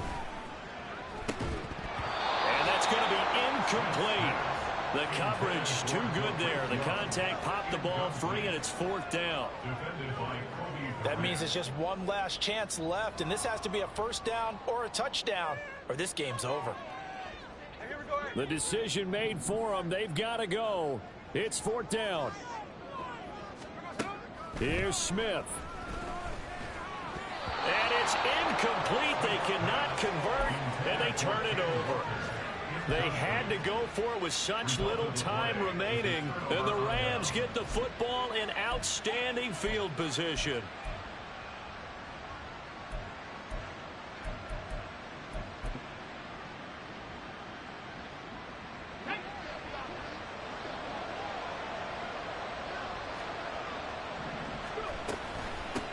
And that's going to be incomplete. The coverage too good there. The contact popped the ball free, and it's 4th down. That means it's just one last chance left, and this has to be a first down or a touchdown, or this game's over. The decision made for them. They've got to go. It's 4th down. Here's Smith. And it's incomplete. They cannot convert, and they turn it over. They had to go for it with such little time remaining, and the Rams get the football in outstanding field position.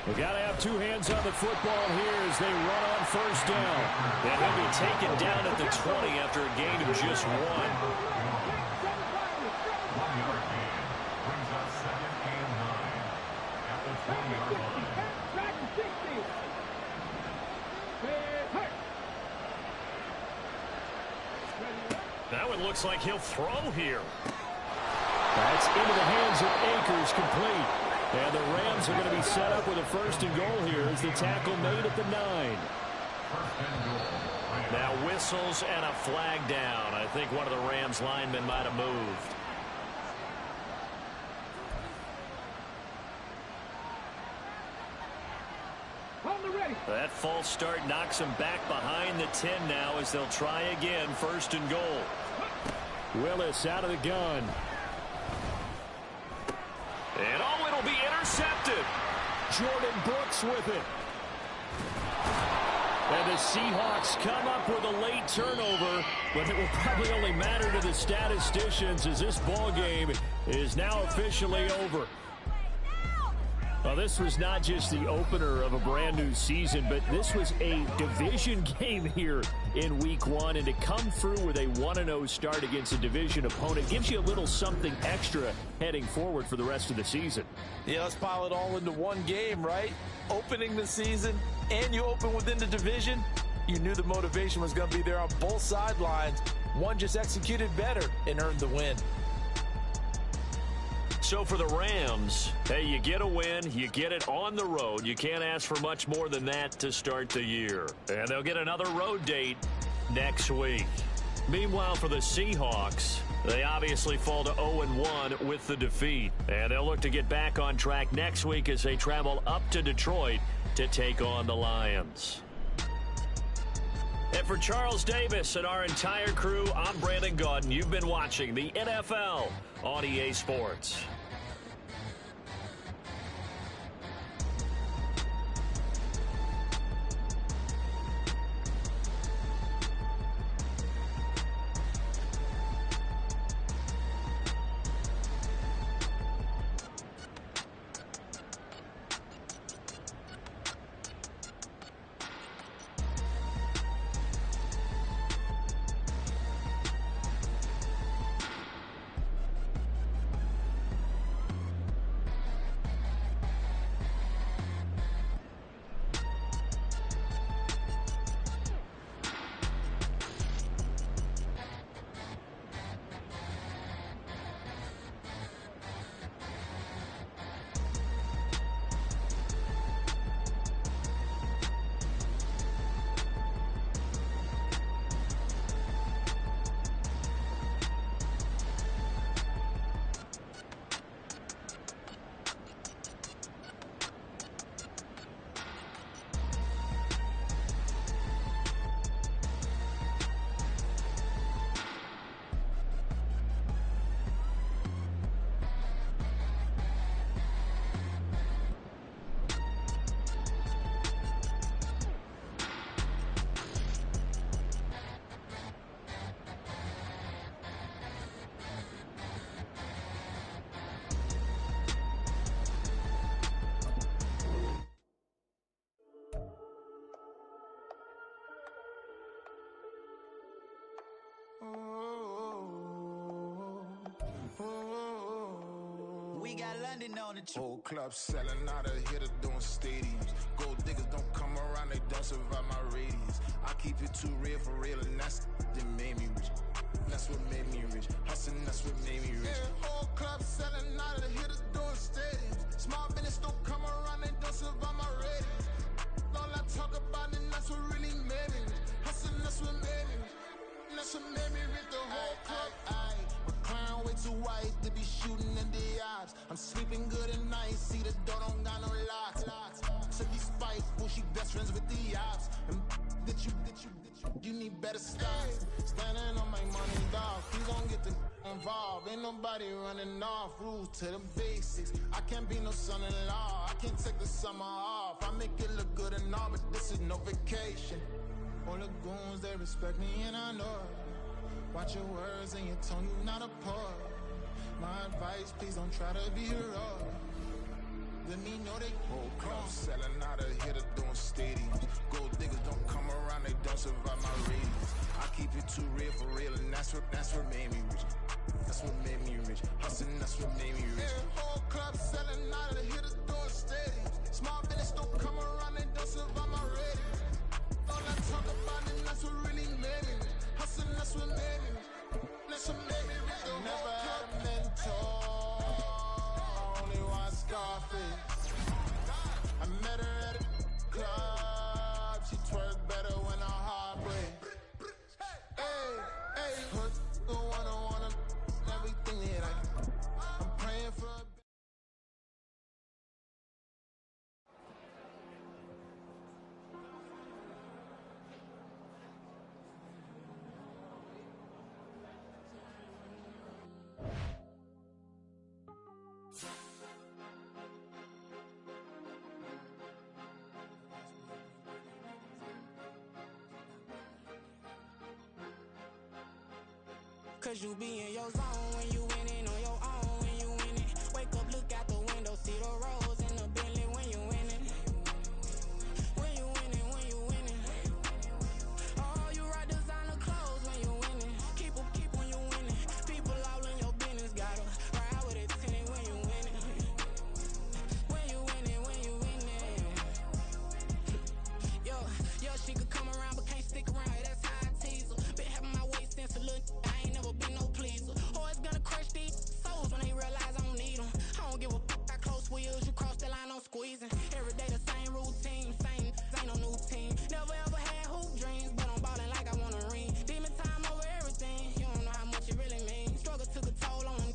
We've got to have 2 hands on the football here as they run on first down. And he'll be taken down at the 20 after a gain of just 1. 1-yard gain brings up 2nd and 9 at the 20-yard line. That one looks like he'll throw here. That's into the hands of Akers, complete. And the Rams are going to be set up with a 1st and goal here as the tackle made at the 9. Now whistles and a flag down. I think one of the Rams linemen might have moved. That false start knocks him back behind the 10 now as they'll try again. 1st and goal. Willis out of the gun. And oh, it'll be intercepted. Jordan Brooks with it. And the Seahawks come up with a late turnover, but it will probably only matter to the statisticians as this ball game is now officially over. Well, this was not just the opener of a brand new season, but this was a division game here in week 1. And to come through with a 1-0 start against a division opponent gives you a little something extra heading forward for the rest of the season. Yeah, let's pile it all into one game, right? Opening the season, and you open within the division. You knew the motivation was going to be there on both sidelines. One just executed better and earned the win. So for the Rams, hey, you get a win, you get it on the road. You can't ask for much more than that to start the year. And they'll get another road date next week. Meanwhile, for the Seahawks, they obviously fall to 0-1 with the defeat. And they'll look to get back on track next week as they travel up to Detroit to take on the Lions. And for Charles Davis and our entire crew, I'm Brandon Gaudin. You've been watching the NFL on EA Sports. We got London on the Whole club selling out of hitter doing stadiums. Gold diggers don't come around, they don't survive my radius. I keep it too real for real, and that's that made me rich. That's what made me rich. Hustling, that's what made me rich. Yeah, whole club selling out of hitters doing stadiums. Small business don't come around, they don't survive my radius. All I talk about, and that's what really made me rich. Hustling, that's what made me rich. That's what made me rich. The whole club. Recline way too white to be shooting in the eyes. I'm sleeping good at night, see the door don't got no locks. Took these spiteful, she best friends with the ops. And you need better styles. Standing on my money, dog. Please don't get the involved. Ain't nobody running off. Rules to the basics. I can't be no son-in-law. I can't take the summer off. I make it look good and all, but this is no vacation. All the goons, they respect me and I know it. Watch your words and your tone, you not a poet. My advice, please don't try to be heroic. Let me know they whole club selling out of hitter doing stadiums. Gold diggers don't come around, they don't survive my radius. I keep it too real for real, and that's what made me rich. That's what made me rich. Hustling, that's what made me rich. Yeah, whole club selling out of hitters doing stadiums. Small business don't come around, they don't survive my radius. All I talk about, and that's what really made me rich. Hustling, that's what made me rich. That's what made me rich. Never had a mentor. head. I'm praying for a... Cause you be in your zone when you winning on your own when you winning. Wake up, look out the window, see the rose in the Bentley when you winning. When you winning, when you winning. Oh, you rock designer clothes when you winning. Keep when you winning. People all in your business, gotta ride with it tinted when you winning. When you winning, when you winning. Yo, she could come around but can't stick around. That's how I tease her. Been having my waist since a little. I ain't never been no pleaser. Always gonna crush these souls when they realize I don't need them. I don't give a f*** how close wheels, you cross the line, I'm squeezing. Every day the same routine, same, ain't no new team. Never ever had hoop dreams, but I'm ballin' like I want a ring. Demon time over everything, you don't know how much it really means. Struggle took a toll on them,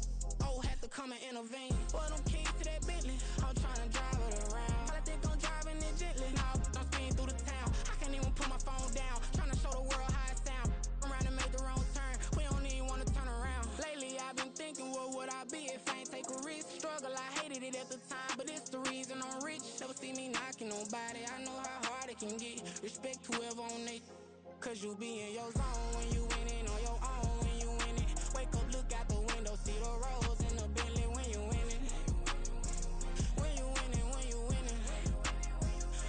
had to come and intervene. Well, them keys to that Bentley, I'm tryna drive it around. I think I'm driving it gently, now I'm speeding through the town. I can't even put my phone down, tryna show the world how it sound. Around and make the wrong turn, we don't even wanna turn around. Lately I've been thinking, what would I be if I ain't take a risk? Struggle, I hated it at the time, but it's the reason I'm rich. Never see me knocking nobody, I know how hard it can get. Respect whoever on they, cause you be in your zone when you winning on your own when you winning. Wake up, look out the window, see the rose in the Bentley when you winning. When you winning, when you winning.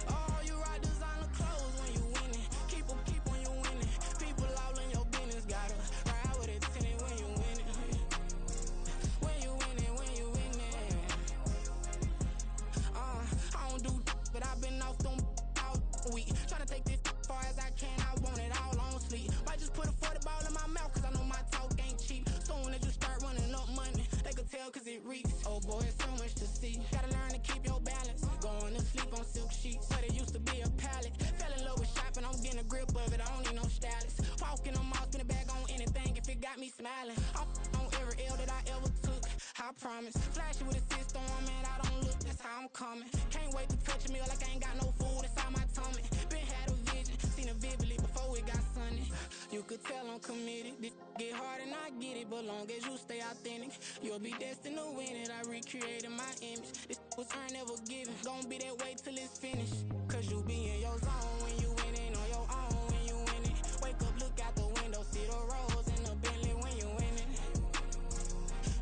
Oh, you rock designer clothes when you winning. Keep when you winning. People all in your business, gotta ride with it tinted when you winning. When you winning, when you winning. I don't do but I've been off them all week. Tryna take this far as I can, I want it all on sleep. Might just put a 40 ball in my mouth, cause I know my talk ain't cheap. Soon as you start running up money, they could tell cause it reeks. Oh boy, it's so much to see. Gotta learn to keep your balance. Going to sleep on silk sheets, but it used to be a pallet. Fell in love with shopping, I'm getting a grip of it, I don't need no stylist. Walking on mall, spin a bag on anything if it got me smiling. I'm on every L that I ever took, I promise. Flashing with a system, man, I don't look, that's how I'm coming. Can't wait to touch a meal like I ain't got no food inside my tummy. Been had a vision, seen it vividly before it got sunny. You could tell I'm committed. This get hard and I get it, but long as you stay authentic, you'll be destined to win it. I recreated my image. This was earned, never given. Gonna be that way till it's finished. Cause you be in your zone when you winning on your own when you winning. Wake up, look out the window, see the rose in the Bentley when you winning.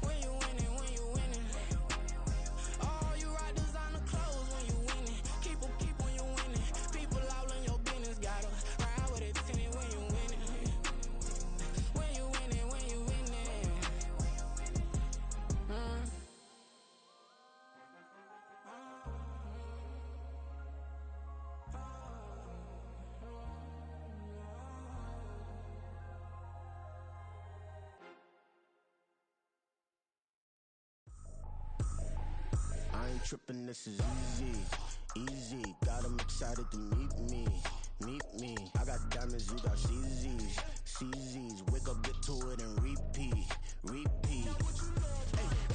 When you winning, when you winning. Oh, you rock designer clothes when you winning. Keep when you winning. People all in your business, gotta ride with it tinted when you winning. When you winning, when you winning. I ain't tripping, this is easy, easy. Got them excited to meet me. I got diamonds, you got CZs. Wake up, get to it and repeat. Hey,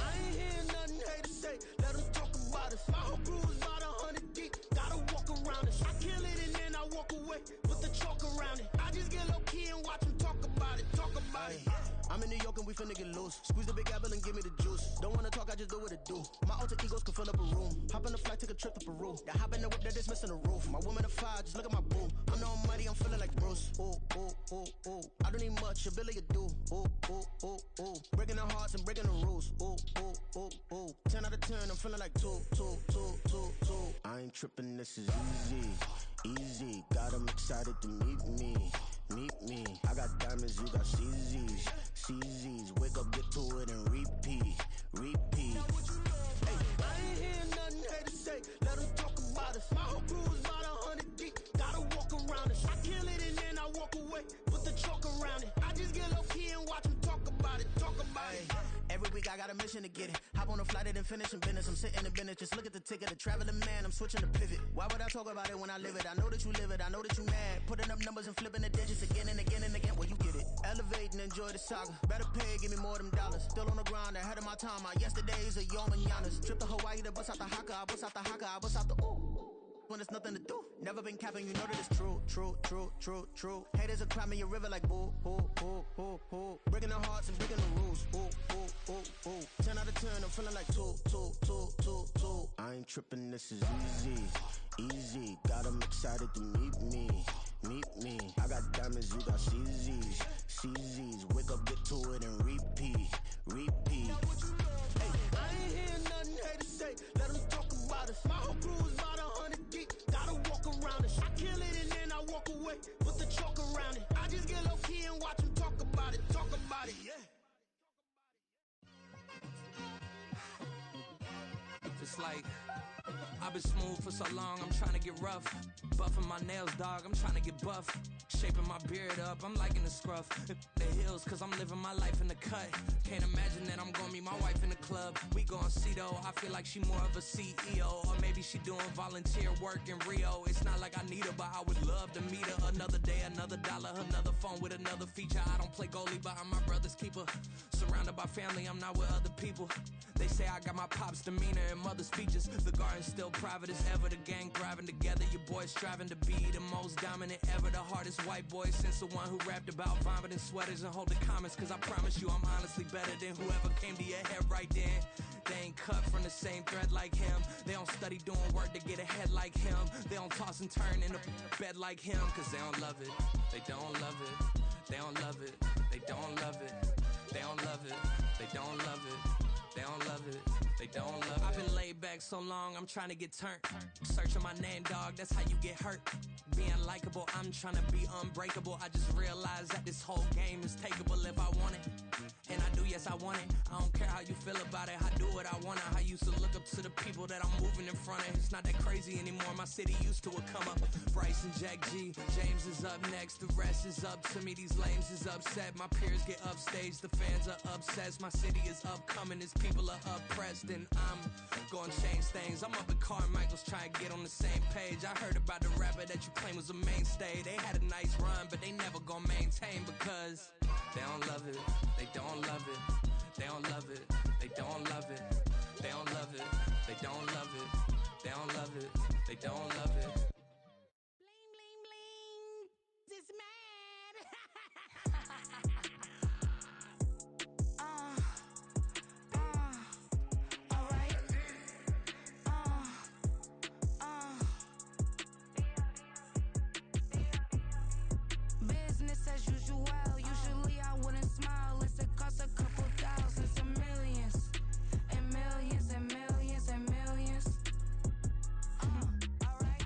I ain't hearing nothing haters say. Let them talk about us. My whole crew is about 100 deep. Gotta walk around us. I kill it and then I walk away. Put the chalk around it. I just get low key and watch them talk about it. I'm in New York and we finna get loose. Squeeze the big apple and give me the juice. Don't wanna talk, I just do what it do. My alter egos can fill up a room. Hop on the flight, take a trip to Peru. That hop in the whip that is missing the roof. My woman a fire, just look at my boo. I'm the almighty, I'm feeling like Bruce. Ooh. I don't need much, ability to do. Ooh. Breaking the hearts and breaking the rules. Ooh. 10 out of 10, I'm feeling like two. I ain't tripping, this is easy. Got them excited to meet me. I got diamonds, you got CZs. Wake up, get to it and repeat. Hey, I ain't hearing nothing haters say. Let them talk about us. My whole crew is about 100 deep. Gotta walk around us. I kill it and then I walk away. Put the chalk around it. I just get low key and watch them talk about it. Every week, I got a mission to get it. Hop on a flight and then finish in business. I'm sitting in business, just look at the ticket. A traveling man, I'm switching to pivot. Why would I talk about it when I live it? I know that you live it, I know that you mad. Putting up numbers and flipping the digits again and again and again. Well, you get it. Elevate and enjoy the saga. Better pay, give me more them dollars. Still on the grind, ahead of my time. My yesterdays are your mananas. Trip to Hawaii to bust out the haka. I bust out the haka, I bust out the ooh. When there's nothing to do. Never been capping, you know that it's true, true, true, true, true. Haters are climbing your river like boo, boo, boo, boo, boo. Breaking their hearts and breaking the rules. Ooh, ooh, ooh, ooh. 10 out of 10, I'm feeling like 2, 2, 2, 2, 2. I ain't tripping, this is easy, easy. Got 'em excited to meet me, meet me. I got diamonds, you got CZs, CZs. Wake up, get to it and repeat, repeat. Hey, I ain't hearing nothing haters say. Let them talk about us. My whole crew is about 100 deep. Gotta walk around it. I kill it and then I walk away. Put the chalk around it. I just get low key and watch them talk about it. Talk about it, yeah. It's like I've been smooth for so long, I'm trying to get rough. Buffing my nails, dog, I'm trying to get buff. Shaping my beard up, I'm liking the scruff. The hills, cause I'm living my life in the cut. Can't imagine that I'm gonna meet my wife in the club. We gon' see though, I feel like she more of a CEO. Or maybe she doing volunteer work in Rio. It's not like I need her, but I would love to meet her. Another day, another dollar, another phone with another feature. I don't play goalie, but I'm my brother's keeper. Surrounded by family, I'm not with other people. They say I got my pop's demeanor and mother's features. The garden's still private as ever. The gang thriving together. Your boys striving to be the most dominant ever. The hardest white boy since the one who rapped about vomiting sweaters and holding comments. Cause I promise you I'm honestly better than whoever came to your head right then. They ain't cut from the same thread like him. They don't study doing work to get ahead like him. They don't toss and turn in the bed like him. Cause they don't love it. They don't love it. They don't love it. They don't love it. They don't love it. They don't love it. They don't love it, they don't love it. I've been laid back so long, I'm trying to get turned. Searching my name, dog, that's how you get hurt. Being likable, I'm trying to be unbreakable. I just realized that this whole game is takeable if I want it. And I do, yes, I want it. I don't care how you feel about it, I do what I want. I used to look up to the people that I'm moving in front of. It's not that crazy anymore, my city used to it come up. Bryce and Jack G, James is up next. The rest is up to me, these lames is upset. My peers get upstage, the fans are obsessed. My city is upcoming, its people are oppressed. And I'm gonna change things. I'm up at Carmichael's trying to get on the same page. I heard about the rapper that you claim was a mainstay. They had a nice run, but they never gonna maintain because they don't love it. They don't love it. They don't love it. They don't love it. They don't love it. They don't love it. They don't love it. They don't love it. Bling, bling, bling. This mad. Business as usual. Usually I wouldn't smile. It's a cost a couple thousands and millions. And millions and millions and millions. Alright.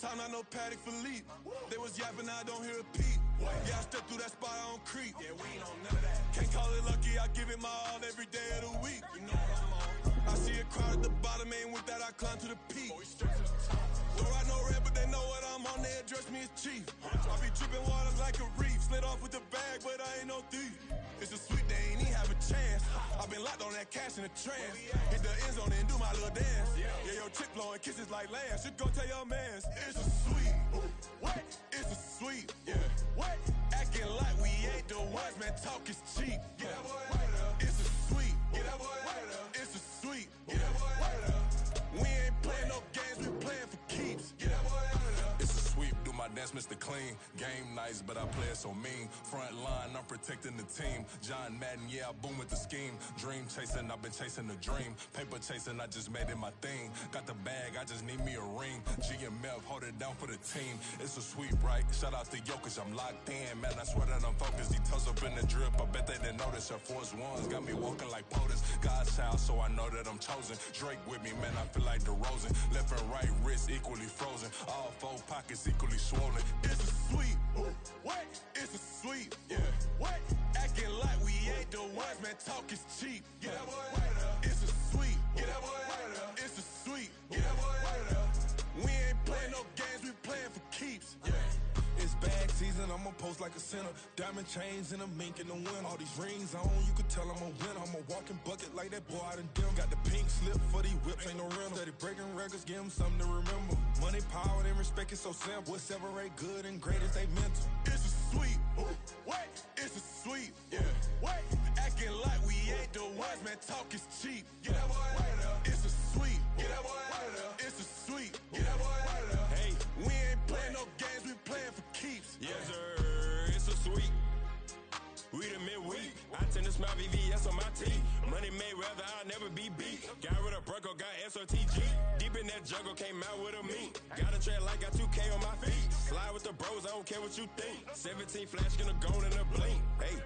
time, not no Paddock Philippe. They was yapping, I don't hear a peep. Yeah, I step through that spot, I don't creep. Yeah, we ain't on none of that. Can't call it lucky, I give it my all every day of the week. You know what I'm on. I see a crowd at the bottom, and with that I climb to the peak. Throw out no red, but they know what I'm on, they address me as chief. I be dripping water like a reef, slid off with the bag, but I ain't no thief. It's a sweet, they ain't even have a chance. I been locked on that cash in a trance. Hit the end zone and do my little dance. Yeah, your chick blowing kisses like lambs. You go tell your mans, it's a sweet. What? It's a sweet. Yeah. What? Acting like we ain't the ones, man, talk is cheap. Get that boy out of there. It's a sweet. Get that boy out of there. It's a sweet. Get that boy out of there. We ain't playing no games, we playing for keeps. Get that boy out of there. It's a sweep, do my dance, Mr. Clean. Game nice, but I play it so mean. Front line, I'm protecting the team. John Madden, yeah, I boom with the scheme. Dream chasing, I've been chasing the dream. Paper chasing, I just made it my thing. Got the bag, I just need me a ring. GMF, hold it down for the team. It's a sweep, right? Shout out to Jokic, I'm locked in. Man, I swear that I'm focused. He toes up in the drip, I bet they didn't notice. Her force ones got me walking like POTUS. God's child, so I know that I'm chosen. Drake with me, man, I feel like DeRozan. Left and right wrist equally frozen. All four pockets equally swollen. It's a sweep. What? It's a sweep. Yeah. What? Acting like we ain't the ones, man, talk is cheap. Get that boy out of there. It's a sweep. Get that boy out of there. It's a sweep. Get that boy out of there. We ain't playing no games, we playing for keeps. Yeah. It's bag season, I'ma post like a sinner. Diamond chains and a mink in the wind. All these rings on, you can tell I'm a winner. I'm a walking bucket like that boy out in Denver. Got the pink slip for these whips, ain't no rental. Steady breaking records, give them something to remember. Money, power, and respect is so simple. What separate good and great is they mental. It's a sweep. What? It's a sweep. Yeah. What? Acting like we ain't the ones, man, talk is cheap. Get that boy out of there. It's a sweep. Get that boy out of there. It's a sweep. Get that boy out of there. Hey, we ain't playing no games, we playing for keeps. Yes, sir. It's a sweep. We the midweek. I tend to smile VVS on my teeth. Money made rather I'll never be beat. Got rid of Bronco, got SOTG. Deep in that jungle, came out with a meat. Got a tread like got 2K on my feet. Slide with the bros, I don't care what you think. 17 flash gonna go in a blink. Hey,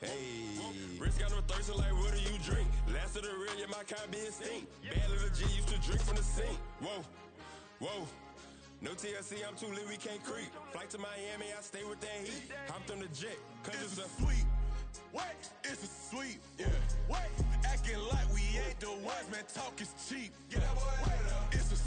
hey. Wrist got no thirst, like what do you drink? Last of the real, yeah, my kind be extinct. Bad little G used to drink from the sink. Whoa, whoa. No TLC, I'm too lit, we can't creep. Flight to Miami, I stay with that heat. Hopped on the jet, cause it's a sweep. What? It's a sweep. Yeah. What? Acting like we ain't the ones, man, talk is cheap. Get that boy out of